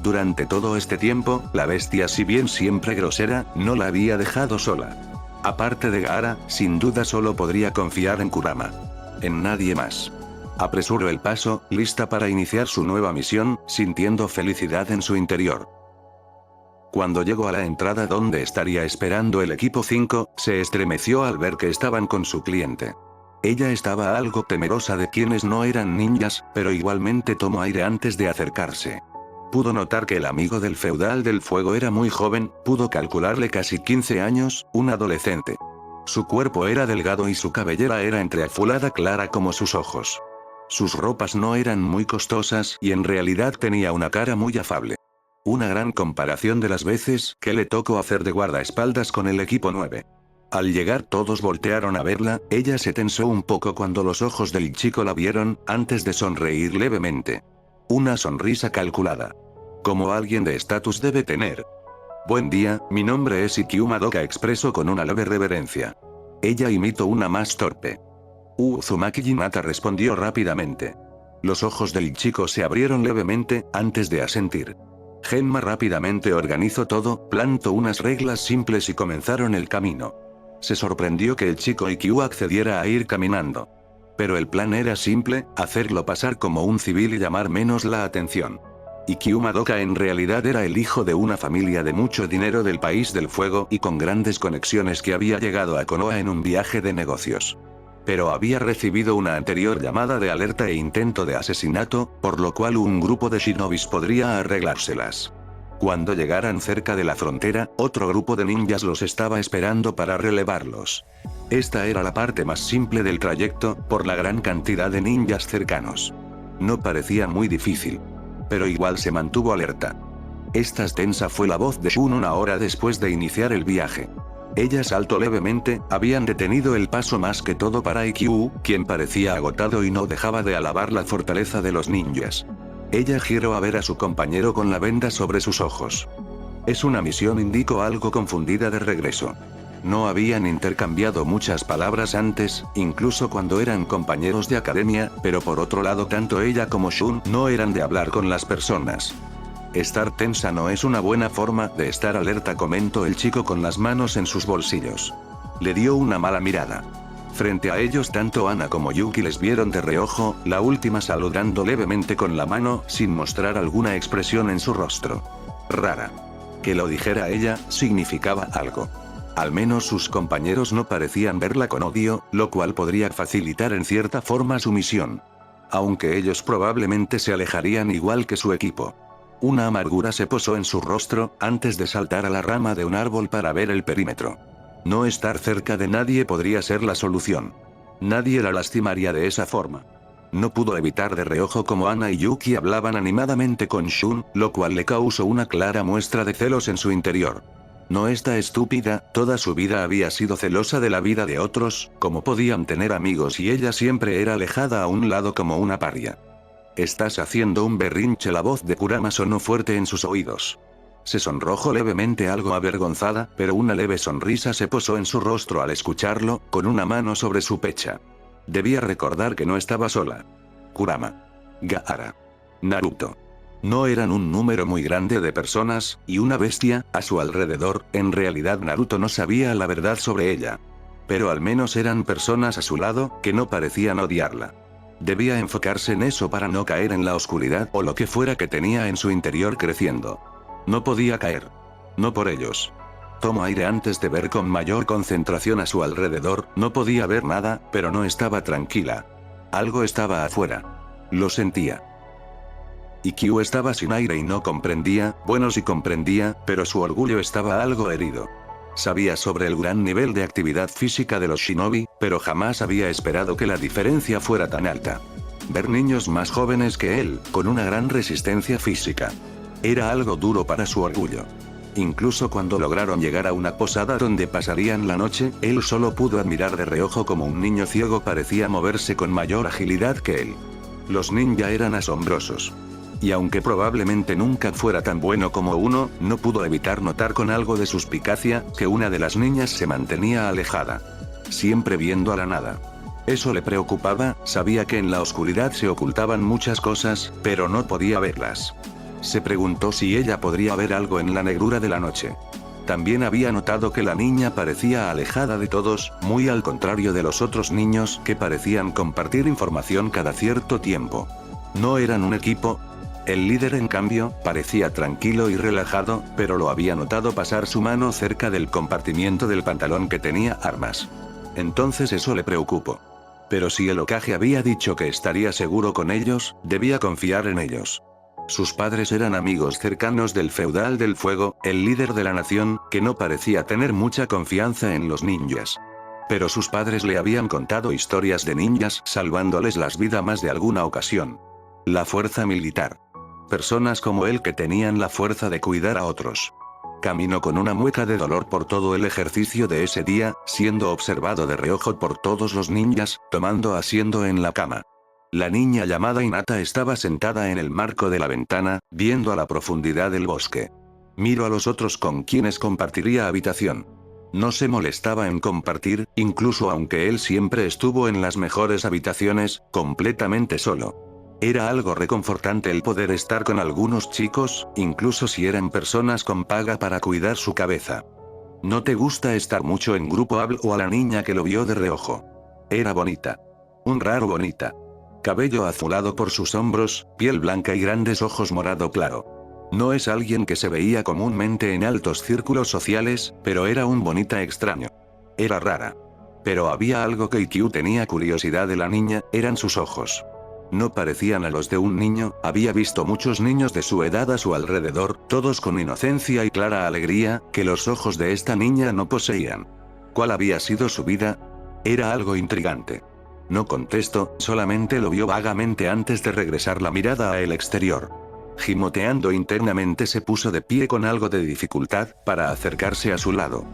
Speaker 1: Durante todo este tiempo, la bestia, si bien siempre grosera, no la había dejado sola. Aparte de Gaara, sin duda solo podría confiar en Kurama. En nadie más. Apresuró el paso, lista para iniciar su nueva misión, sintiendo felicidad en su interior. Cuando llegó a la entrada donde estaría esperando el equipo 5, se estremeció al ver que estaban con su cliente. Ella estaba algo temerosa de quienes no eran ninjas, pero igualmente tomó aire antes de acercarse. Pudo notar que el amigo del feudal del fuego era muy joven, pudo calcularle casi 15 años, un adolescente. Su cuerpo era delgado y su cabellera era entreazulada clara como sus ojos. Sus ropas no eran muy costosas y en realidad tenía una cara muy afable. Una gran comparación de las veces que le tocó hacer de guardaespaldas con el equipo 9. Al llegar todos voltearon a verla, ella se tensó un poco cuando los ojos del chico la vieron, antes de sonreír levemente. Una sonrisa calculada. Como alguien de estatus debe tener. Buen día, mi nombre es Ikkyu Madoka, expresó con una leve reverencia. Ella imitó una más torpe. Uzumaki Hinata respondió rápidamente. Los ojos del chico se abrieron levemente, antes de asentir. Genma rápidamente organizó todo, plantó unas reglas simples y comenzaron el camino. Se sorprendió que el chico Ikkyu accediera a ir caminando. Pero el plan era simple, hacerlo pasar como un civil y llamar menos la atención. Ikkyu Madoka en realidad era el hijo de una familia de mucho dinero del país del fuego y con grandes conexiones que había llegado a Konoha en un viaje de negocios. Pero había recibido una anterior llamada de alerta e intento de asesinato, por lo cual un grupo de shinobis podría arreglárselas. Cuando llegaran cerca de la frontera, otro grupo de ninjas los estaba esperando para relevarlos. Esta era la parte más simple del trayecto, por la gran cantidad de ninjas cercanos. No parecía muy difícil. Pero igual se mantuvo alerta. Esta tensa fue la voz de Shun una hora después de iniciar el viaje. Ella saltó levemente, habían detenido el paso más que todo para Ikkyu, quien parecía agotado y no dejaba de alabar la fortaleza de los ninjas. Ella giró a ver a su compañero con la venda sobre sus ojos. Es una misión, indicó algo confundida de regreso. No habían intercambiado muchas palabras antes, incluso cuando eran compañeros de academia, pero por otro lado tanto ella como Shun no eran de hablar con las personas. Estar tensa no es una buena forma de estar alerta, comentó el chico con las manos en sus bolsillos. Le dio una mala mirada. Frente a ellos tanto Ana como Yuki les vieron de reojo, la última saludando levemente con la mano, sin mostrar alguna expresión en su rostro. Rara. Que lo dijera ella, significaba algo. Al menos sus compañeros no parecían verla con odio, lo cual podría facilitar en cierta forma su misión. Aunque ellos probablemente se alejarían igual que su equipo. Una amargura se posó en su rostro, antes de saltar a la rama de un árbol para ver el perímetro. No estar cerca de nadie podría ser la solución. Nadie la lastimaría de esa forma. No pudo evitar de reojo como Ana y Yuki hablaban animadamente con Shun, lo cual le causó una clara muestra de celos en su interior. No está estúpida, toda su vida había sido celosa de la vida de otros, como podían tener amigos y ella siempre era alejada a un lado como una paria. Estás haciendo un berrinche, la voz de Kurama sonó fuerte en sus oídos. Se sonrojó levemente, algo avergonzada, pero una leve sonrisa se posó en su rostro al escucharlo, con una mano sobre su pecha. Debía recordar que no estaba sola. Kurama. Gaara. Naruto. No eran un número muy grande de personas, y una bestia, a su alrededor. En realidad Naruto no sabía la verdad sobre ella. Pero al menos eran personas a su lado, que no parecían odiarla. Debía enfocarse en eso para no caer en la oscuridad o lo que fuera que tenía en su interior creciendo. No podía caer. No por ellos. Tomó aire antes de ver con mayor concentración a su alrededor, no podía ver nada, pero no estaba tranquila. Algo estaba afuera. Lo sentía. Ikkyu estaba sin aire y no comprendía, bueno sí comprendía, pero su orgullo estaba algo herido. Sabía sobre el gran nivel de actividad física de los shinobi, pero jamás había esperado que la diferencia fuera tan alta. Ver niños más jóvenes que él, con una gran resistencia física. Era algo duro para su orgullo. Incluso cuando lograron llegar a una posada donde pasarían la noche, él solo pudo admirar de reojo como un niño ciego parecía moverse con mayor agilidad que él. Los ninja eran asombrosos. Y aunque probablemente nunca fuera tan bueno como uno, no pudo evitar notar con algo de suspicacia, que una de las niñas se mantenía alejada. Siempre viendo a la nada. Eso le preocupaba, sabía que en la oscuridad se ocultaban muchas cosas, pero no podía verlas. Se preguntó si ella podría ver algo en la negrura de la noche. También había notado que la niña parecía alejada de todos, muy al contrario de los otros niños que parecían compartir información cada cierto tiempo. No eran un equipo. El líder en cambio, parecía tranquilo y relajado, pero lo había notado pasar su mano cerca del compartimiento del pantalón que tenía armas. Entonces eso le preocupó. Pero si el Hokage había dicho que estaría seguro con ellos, debía confiar en ellos. Sus padres eran amigos cercanos del feudal del fuego, el líder de la nación, que no parecía tener mucha confianza en los ninjas. Pero sus padres le habían contado historias de ninjas salvándoles las vidas más de alguna ocasión. La fuerza militar. Personas como él que tenían la fuerza de cuidar a otros. Caminó con una mueca de dolor por todo el ejercicio de ese día, siendo observado de reojo por todos los ninjas, tomando asiento en la cama. La niña llamada Hinata estaba sentada en el marco de la ventana, viendo a la profundidad del bosque. Miró a los otros con quienes compartiría habitación. No se molestaba en compartir, incluso aunque él siempre estuvo en las mejores habitaciones, completamente solo. Era algo reconfortante el poder estar con algunos chicos, incluso si eran personas con paga para cuidar su cabeza. ¿No te gusta estar mucho en grupo? Habló a la niña que lo vio de reojo. Era bonita. Un raro bonita. Cabello azulado por sus hombros, piel blanca y grandes ojos morado claro. No es alguien que se veía comúnmente en altos círculos sociales, pero era un bonita extraño. Era rara. Pero había algo que Ikkyu tenía curiosidad de la niña, eran sus ojos. No parecían a los de un niño, había visto muchos niños de su edad a su alrededor, todos con inocencia y clara alegría, que los ojos de esta niña no poseían. ¿Cuál había sido su vida? Era algo intrigante. No contestó, solamente lo vio vagamente antes de regresar la mirada a el exterior. Gimoteando internamente se puso de pie con algo de dificultad, para acercarse a su lado.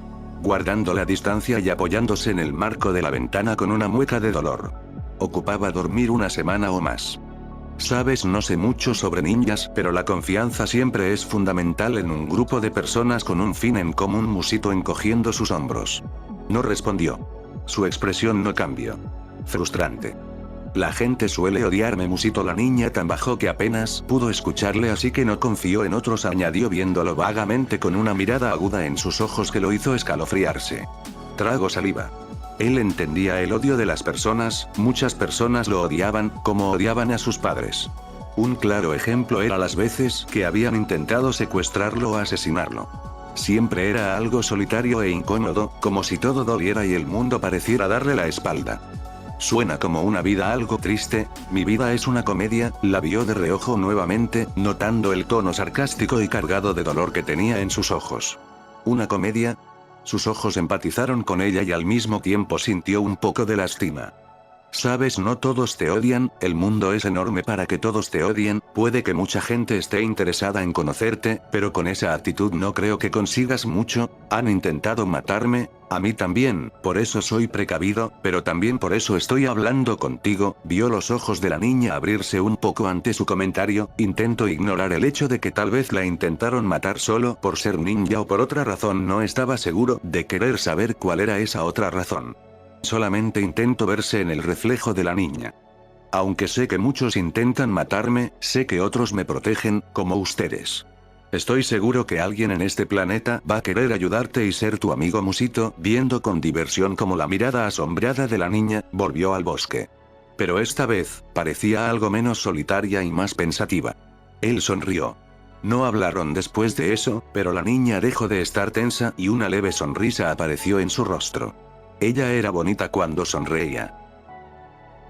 Speaker 1: Guardando la distancia y apoyándose en el marco de la ventana con una mueca de dolor. Ocupaba dormir una semana o más. Sabes, no sé mucho sobre ninjas, pero la confianza siempre es fundamental en un grupo de personas con un fin en común. Musito encogiendo sus hombros. No respondió. Su expresión no cambió. Frustrante. La gente suele odiarme, musitó la niña tan bajo que apenas pudo escucharle, así que no confío en otros, añadió viéndolo vagamente con una mirada aguda en sus ojos que lo hizo escalofriarse. Trago saliva. Él entendía el odio de las personas, muchas personas lo odiaban, como odiaban a sus padres. Un claro ejemplo era las veces que habían intentado secuestrarlo o asesinarlo. Siempre era algo solitario e incómodo, como si todo doliera y el mundo pareciera darle la espalda. Suena como una vida algo triste. Mi vida es una comedia, la vio de reojo nuevamente, notando el tono sarcástico y cargado de dolor que tenía en sus ojos. ¿Una comedia? Sus ojos empatizaron con ella y al mismo tiempo sintió un poco de lástima. Sabes, no todos te odian, el mundo es enorme para que todos te odien, puede que mucha gente esté interesada en conocerte, pero con esa actitud no creo que consigas mucho. Han intentado matarme, a mí también, por eso soy precavido, pero también por eso estoy hablando contigo. Vio los ojos de la niña abrirse un poco ante su comentario, intentó ignorar el hecho de que tal vez la intentaron matar solo por ser ninja o por otra razón, no estaba seguro de querer saber cuál era esa otra razón. Solamente intento verse en el reflejo de la niña. Aunque sé que muchos intentan matarme, sé que otros me protegen, como ustedes. Estoy seguro que alguien en este planeta va a querer ayudarte y ser tu amigo. Musito, viendo con diversión como la mirada asombrada de la niña, volvió al bosque. Pero esta vez, parecía algo menos solitaria y más pensativa. Él sonrió. No hablaron después de eso, pero la niña dejó de estar tensa y una leve sonrisa apareció en su rostro. Ella era bonita cuando sonreía.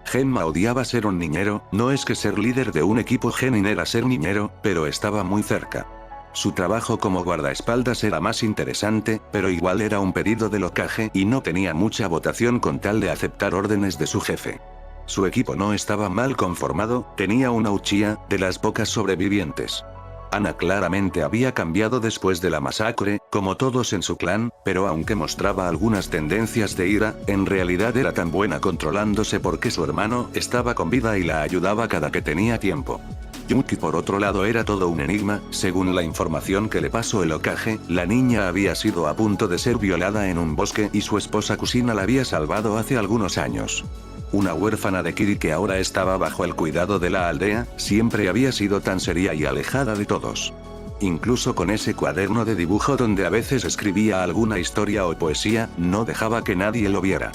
Speaker 1: Genma odiaba ser un niñero, no es que ser líder de un equipo genin era ser niñero, pero estaba muy cerca. Su trabajo como guardaespaldas era más interesante, pero igual era un pedido del Hokage y no tenía mucha votación con tal de aceptar órdenes de su jefe. Su equipo no estaba mal conformado, tenía una Uchiha, de las pocas sobrevivientes. Ana claramente había cambiado después de la masacre, como todos en su clan, pero aunque mostraba algunas tendencias de ira, en realidad era tan buena controlándose porque su hermano estaba con vida y la ayudaba cada que tenía tiempo. Yuki por otro lado era todo un enigma, según la información que le pasó el Hokage, la niña había sido a punto de ser violada en un bosque y su esposa Kusina la había salvado hace algunos años. Una huérfana de Kiri que ahora estaba bajo el cuidado de la aldea, siempre había sido tan seria y alejada de todos. Incluso con ese cuaderno de dibujo donde a veces escribía alguna historia o poesía, no dejaba que nadie lo viera.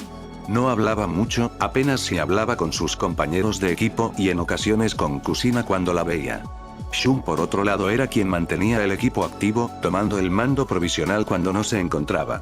Speaker 1: No hablaba mucho, apenas si hablaba con sus compañeros de equipo y en ocasiones con Kusina cuando la veía. Shun por otro lado era quien mantenía el equipo activo, tomando el mando provisional cuando no se encontraba.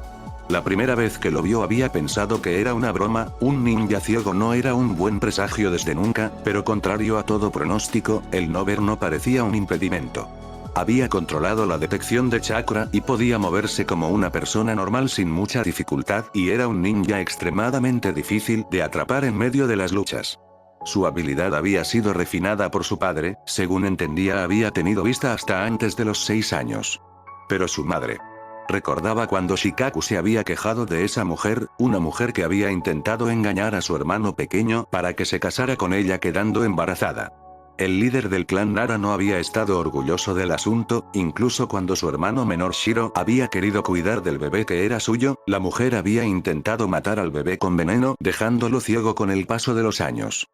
Speaker 1: La primera vez que lo vio había pensado que era una broma, un ninja ciego no era un buen presagio desde nunca, pero contrario a todo pronóstico, el no ver no parecía un impedimento. Había controlado la detección de chakra y podía moverse como una persona normal sin mucha dificultad y era un ninja extremadamente difícil de atrapar en medio de las luchas. Su habilidad había sido refinada por su padre, según entendía había tenido vista hasta antes de los 6 años. Pero su madre. Recordaba cuando Shikaku se había quejado de esa mujer, una mujer que había intentado engañar a su hermano pequeño para que se casara con ella quedando embarazada. El líder del clan Nara no había estado orgulloso del asunto, incluso cuando su hermano menor Shiro había querido cuidar del bebé que era suyo, la mujer había intentado matar al bebé con veneno, dejándolo ciego con el paso de los años.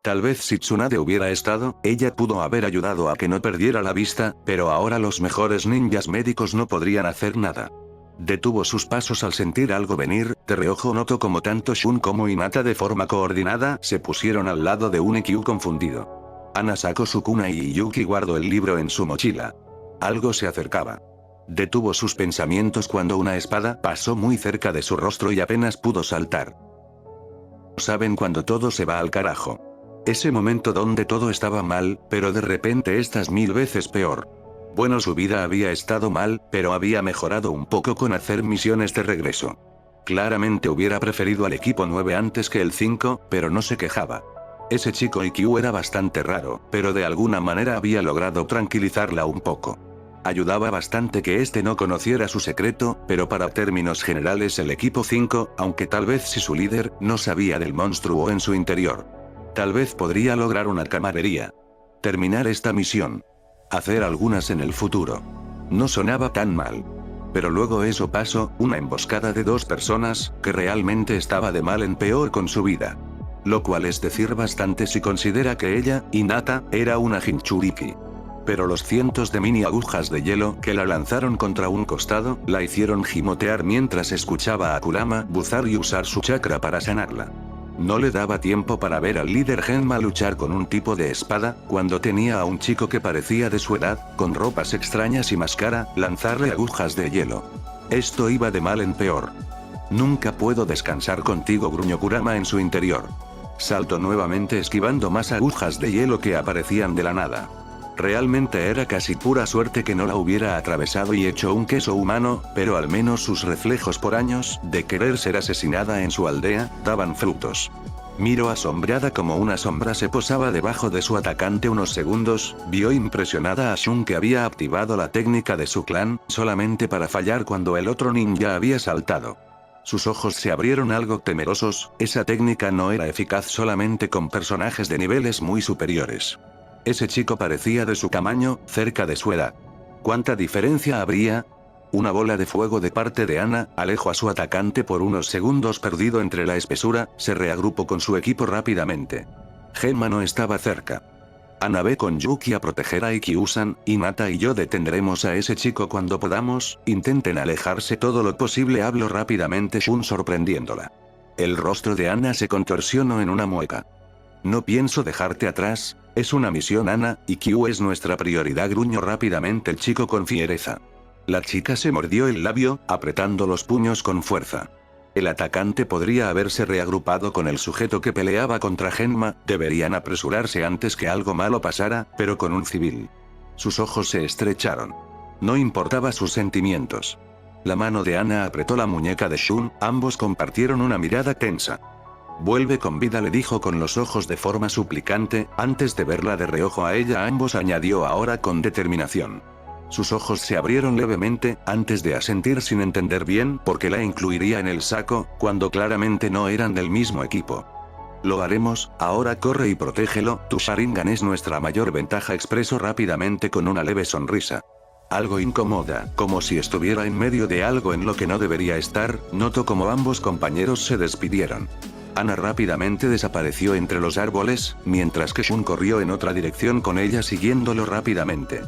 Speaker 1: Tal vez si Tsunade hubiera estado, ella pudo haber ayudado a que no perdiera la vista, pero ahora los mejores ninjas médicos no podrían hacer nada. Detuvo sus pasos al sentir algo venir, de reojo notó como tanto Shun como Hinata de forma coordinada se pusieron al lado de un Ikkyu confundido. Ana sacó su kunai y Yuki guardó el libro en su mochila. Algo se acercaba. Detuvo sus pensamientos cuando una espada pasó muy cerca de su rostro y apenas pudo saltar. Saben cuando todo se va al carajo. Ese momento donde todo estaba mal, pero de repente estás 1000 veces peor. Bueno, su vida había estado mal, pero había mejorado un poco con hacer misiones de regreso. Claramente hubiera preferido al equipo 9 antes que el 5, pero no se quejaba. Ese chico Ikkyu era bastante raro, pero de alguna manera había logrado tranquilizarla un poco. Ayudaba bastante que este no conociera su secreto, pero para términos generales el equipo 5, aunque tal vez si su líder no sabía del monstruo en su interior. Tal vez podría lograr una camaradería. Terminar esta misión. Hacer algunas en el futuro. No sonaba tan mal. Pero luego eso pasó, una emboscada de 2 personas, que realmente estaba de mal en peor con su vida. Lo cual es decir bastante si considera que ella, Hinata, era una Jinchuriki. Pero los cientos de mini agujas de hielo que la lanzaron contra un costado, la hicieron gimotear mientras escuchaba a Kurama buzar y usar su chakra para sanarla. No le daba tiempo para ver al líder Genma luchar con un tipo de espada, cuando tenía a un chico que parecía de su edad, con ropas extrañas y máscara, lanzarle agujas de hielo. Esto iba de mal en peor. Nunca puedo descansar contigo, gruñó Kurama en su interior. Saltó nuevamente esquivando más agujas de hielo que aparecían de la nada. Realmente era casi pura suerte que no la hubiera atravesado y hecho un queso humano, pero al menos sus reflejos por años de querer ser asesinada en su aldea, daban frutos. Miró asombrada como una sombra se posaba debajo de su atacante unos segundos, vio impresionada a Shun que había activado la técnica de su clan, solamente para fallar cuando el otro ninja había saltado. Sus ojos se abrieron algo temerosos, esa técnica no era eficaz solamente con personajes de niveles muy superiores. Ese chico parecía de su tamaño, cerca de su edad. ¿Cuánta diferencia habría? Una bola de fuego de parte de Ana, alejó a su atacante por unos segundos perdido entre la espesura, se reagrupó con su equipo rápidamente. Genma no estaba cerca. Ana ve con Yuki a proteger a Ikkyu-san, Hinata y yo detendremos a ese chico cuando podamos, intenten alejarse todo lo posible, habló rápidamente Shun sorprendiéndola. El rostro de Ana se contorsionó en una mueca. No pienso dejarte atrás, es una misión Ana, Ikkyu es nuestra prioridad, gruñó rápidamente el chico con fiereza. La chica se mordió el labio, apretando los puños con fuerza. El atacante podría haberse reagrupado con el sujeto que peleaba contra Genma, deberían apresurarse antes que algo malo pasara, pero con un civil. Sus ojos se estrecharon. No importaba sus sentimientos. La mano de Ana apretó la muñeca de Shun, ambos compartieron una mirada tensa. Vuelve con vida, le dijo con los ojos de forma suplicante, antes de verla de reojo a ella ambos añadió ahora con determinación. Sus ojos se abrieron levemente, antes de asentir sin entender bien por qué la incluiría en el saco, cuando claramente no eran del mismo equipo. Lo haremos, ahora corre y protégelo, tu Sharingan es nuestra mayor ventaja, expresó rápidamente con una leve sonrisa. Algo incómoda, como si estuviera en medio de algo en lo que no debería estar, notó como ambos compañeros se despidieron. Ana rápidamente desapareció entre los árboles, mientras que Shun corrió en otra dirección con ella siguiéndolo rápidamente.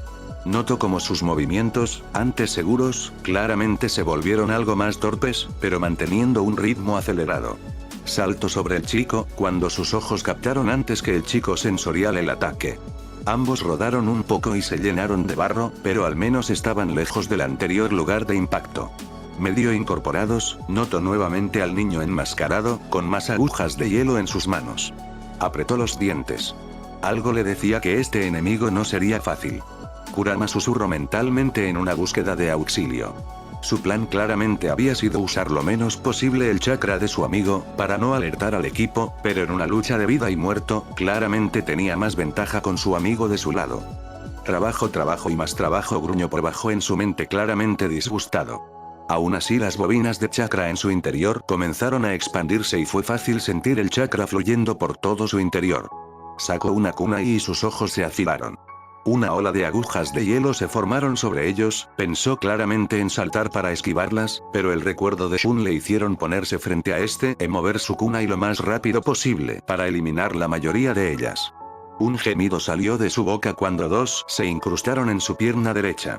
Speaker 1: Notó como sus movimientos, antes seguros, claramente se volvieron algo más torpes, pero manteniendo un ritmo acelerado. Saltó sobre el chico, cuando sus ojos captaron antes que el chico sensorial el ataque. Ambos rodaron un poco y se llenaron de barro, pero al menos estaban lejos del anterior lugar de impacto. Medio incorporados, notó nuevamente al niño enmascarado, con más agujas de hielo en sus manos. Apretó los dientes. Algo le decía que este enemigo no sería fácil. Kurama susurró mentalmente en una búsqueda de auxilio. Su plan claramente había sido usar lo menos posible el chakra de su amigo, para no alertar al equipo, pero en una lucha de vida y muerto, claramente tenía más ventaja con su amigo de su lado. Trabajo y más trabajo, gruñó por bajo en su mente claramente disgustado. Aún así las bobinas de chakra en su interior comenzaron a expandirse y fue fácil sentir el chakra fluyendo por todo su interior. Sacó una kunai y sus ojos se afilaron. Una ola de agujas de hielo se formaron sobre ellos, pensó claramente en saltar para esquivarlas, pero el recuerdo de Shun le hicieron ponerse frente a este y mover su kunai lo más rápido posible para eliminar la mayoría de ellas. Un gemido salió de su boca cuando dos se incrustaron en su pierna derecha.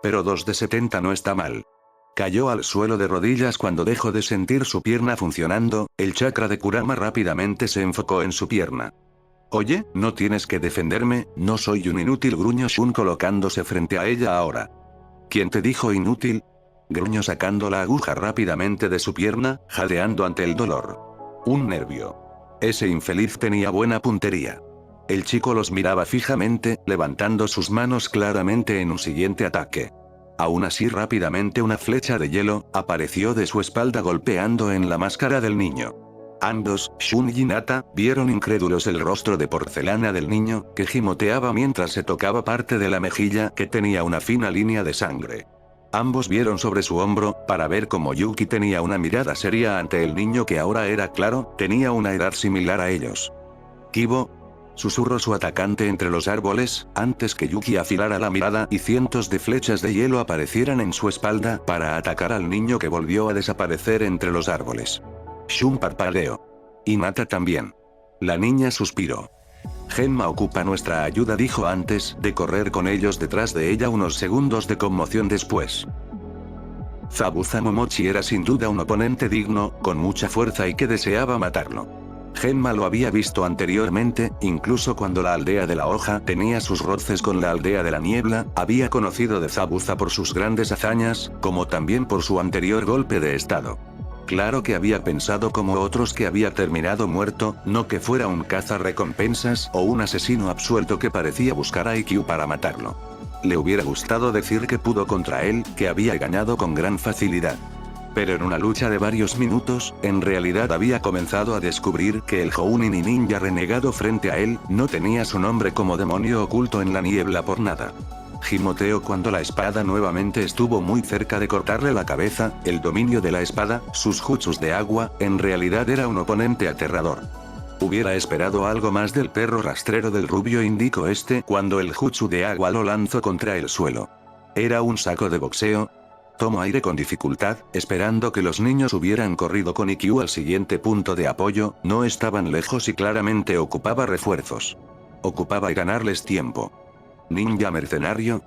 Speaker 1: Pero 2 de 70 no está mal. Cayó al suelo de rodillas cuando dejó de sentir su pierna funcionando, el chakra de Kurama rápidamente se enfocó en su pierna. Oye, no tienes que defenderme, no soy un inútil, gruñó Shun colocándose frente a ella ahora. ¿Quién te dijo inútil? Gruñó sacando la aguja rápidamente de su pierna, jadeando ante el dolor. Un nervio. Ese infeliz tenía buena puntería. El chico los miraba fijamente, levantando sus manos claramente en un siguiente ataque. Aún así rápidamente una flecha de hielo apareció de su espalda golpeando en la máscara del niño. Ambos, Shun y Hinata, vieron incrédulos el rostro de porcelana del niño, que gimoteaba mientras se tocaba parte de la mejilla que tenía una fina línea de sangre. Ambos vieron sobre su hombro, para ver cómo Yuki tenía una mirada seria ante el niño que ahora era claro, tenía una edad similar a ellos. Kibo, susurró su atacante entre los árboles, antes que Yuki afilara la mirada y cientos de flechas de hielo aparecieran en su espalda para atacar al niño que volvió a desaparecer entre los árboles. Shun parpadeó. Hinata también. La niña suspiró. Genma ocupa nuestra ayuda, dijo antes de correr con ellos detrás de ella unos segundos de conmoción después. Zabuza Momochi era sin duda un oponente digno, con mucha fuerza y que deseaba matarlo. Genma lo había visto anteriormente, incluso cuando la aldea de la hoja tenía sus roces con la aldea de la niebla, había conocido de Zabuza por sus grandes hazañas, como también por su anterior golpe de estado. Claro que había pensado como otros que había terminado muerto, no que fuera un cazarrecompensas o un asesino absuelto que parecía buscar a IQ para matarlo. Le hubiera gustado decir que pudo contra él, que había ganado con gran facilidad. Pero en una lucha de varios minutos, en realidad había comenzado a descubrir que el Hounin y ninja renegado frente a él, no tenía su nombre como demonio oculto en la niebla por nada. Gimoteó cuando la espada nuevamente estuvo muy cerca de cortarle la cabeza, el dominio de la espada, sus jutsus de agua, en realidad era un oponente aterrador. Hubiera esperado algo más del perro rastrero del rubio, indicó este cuando el jutsu de agua lo lanzó contra el suelo. Era un saco de boxeo. Tomó aire con dificultad, esperando que los niños hubieran corrido con IQ al siguiente punto de apoyo, no estaban lejos y claramente ocupaba refuerzos. Ocupaba ganarles tiempo. ¿Ninja mercenario?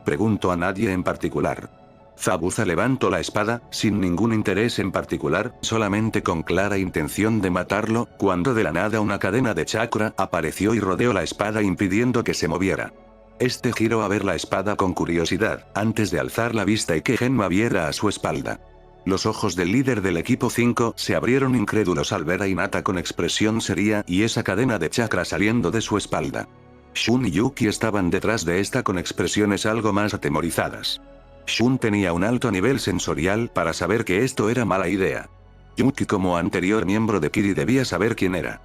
Speaker 1: Preguntó a nadie en particular. Zabuza levantó la espada, sin ningún interés en particular, solamente con clara intención de matarlo, cuando de la nada una cadena de chakra apareció y rodeó la espada impidiendo que se moviera. Este giró a ver la espada con curiosidad, antes de alzar la vista y que Genma viera a su espalda. Los ojos del líder del equipo 5 se abrieron incrédulos al ver a Hinata con expresión seria y esa cadena de chakra saliendo de su espalda. Shun y Yuki estaban detrás de esta con expresiones algo más atemorizadas. Shun tenía un alto nivel sensorial para saber que esto era mala idea. Yuki como anterior miembro de Kiri debía saber quién era.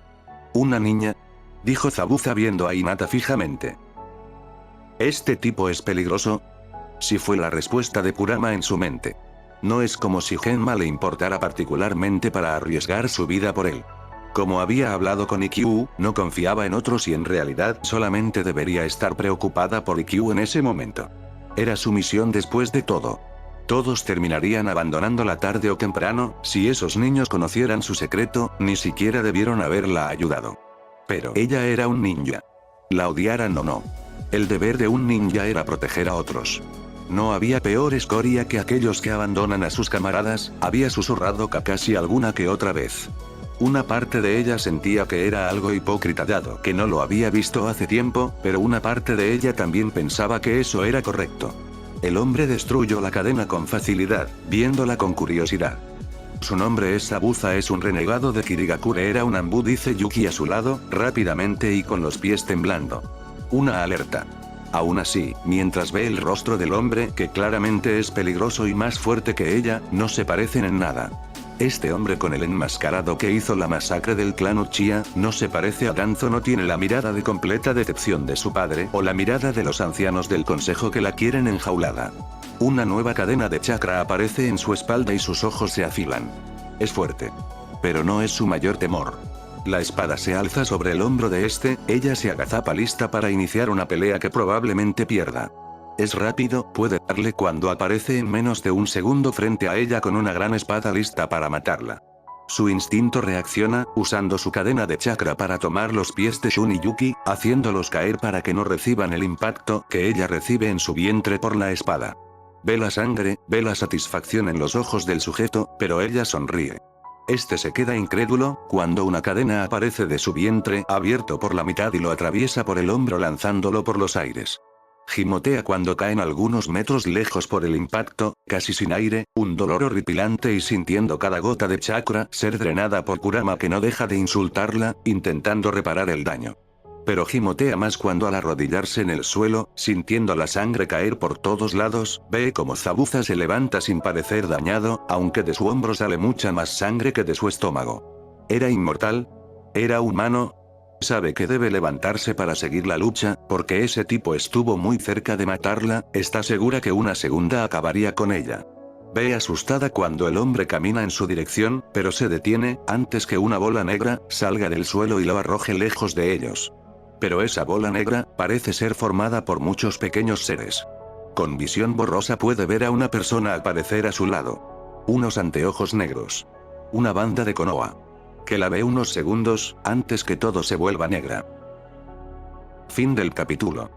Speaker 1: ¿Una niña?, dijo Zabuza viendo a Hinata fijamente. ¿Este tipo es peligroso? Sí, fue la respuesta de Kurama en su mente. No es como si Genma le importara particularmente para arriesgar su vida por él. Como había hablado con Ikkyu, no confiaba en otros y en realidad solamente debería estar preocupada por Ikkyu en ese momento. Era su misión después de todo. Todos terminarían abandonándola tarde o temprano, si esos niños conocieran su secreto, ni siquiera debieron haberla ayudado. Pero ella era un ninja. La odiaran o no. El deber de un ninja era proteger a otros. No había peor escoria que aquellos que abandonan a sus camaradas, había susurrado Kakashi alguna que otra vez. Una parte de ella sentía que era algo hipócrita dado que no lo había visto hace tiempo, pero una parte de ella también pensaba que eso era correcto. El hombre destruyó la cadena con facilidad, viéndola con curiosidad. Su nombre es Zabuza, es un renegado de Kirigakure, era un Anbu, dice Yuki a su lado, rápidamente y con los pies temblando. Una alerta. Aún así, mientras ve el rostro del hombre que claramente es peligroso y más fuerte que ella, no se parecen en nada. Este hombre con el enmascarado que hizo la masacre del clan Uchiha, no se parece a Danzo, no tiene la mirada de completa decepción de su padre o la mirada de los ancianos del consejo que la quieren enjaulada. Una nueva cadena de chakra aparece en su espalda y sus ojos se afilan. Es fuerte. Pero no es su mayor temor. La espada se alza sobre el hombro de este, ella se agazapa lista para iniciar una pelea que probablemente pierda. Es rápido, puede darle cuando aparece en menos de un segundo frente a ella con una gran espada lista para matarla. Su instinto reacciona, usando su cadena de chakra para tomar los pies de Shun y Yuki, haciéndolos caer para que no reciban el impacto que ella recibe en su vientre por la espada. Ve la sangre, ve la satisfacción en los ojos del sujeto, pero ella sonríe. Este se queda incrédulo, cuando una cadena aparece de su vientre abierto por la mitad y lo atraviesa por el hombro lanzándolo por los aires. Gimotea cuando caen algunos metros lejos por el impacto, casi sin aire, un dolor horripilante y sintiendo cada gota de chakra ser drenada por Kurama que no deja de insultarla, intentando reparar el daño. Pero gimotea más cuando al arrodillarse en el suelo, sintiendo la sangre caer por todos lados, ve como Zabuza se levanta sin parecer dañado, aunque de su hombro sale mucha más sangre que de su estómago. ¿Era inmortal? ¿Era humano? Sabe que debe levantarse para seguir la lucha, porque ese tipo estuvo muy cerca de matarla, está segura que una segunda acabaría con ella. Ve asustada cuando el hombre camina en su dirección, pero se detiene, antes que una bola negra salga del suelo y lo arroje lejos de ellos. Pero esa bola negra parece ser formada por muchos pequeños seres. Con visión borrosa puede ver a una persona aparecer a su lado. Unos anteojos negros. Una banda de Konoha. Que la ve unos segundos, antes que todo se vuelva negra. Fin del capítulo.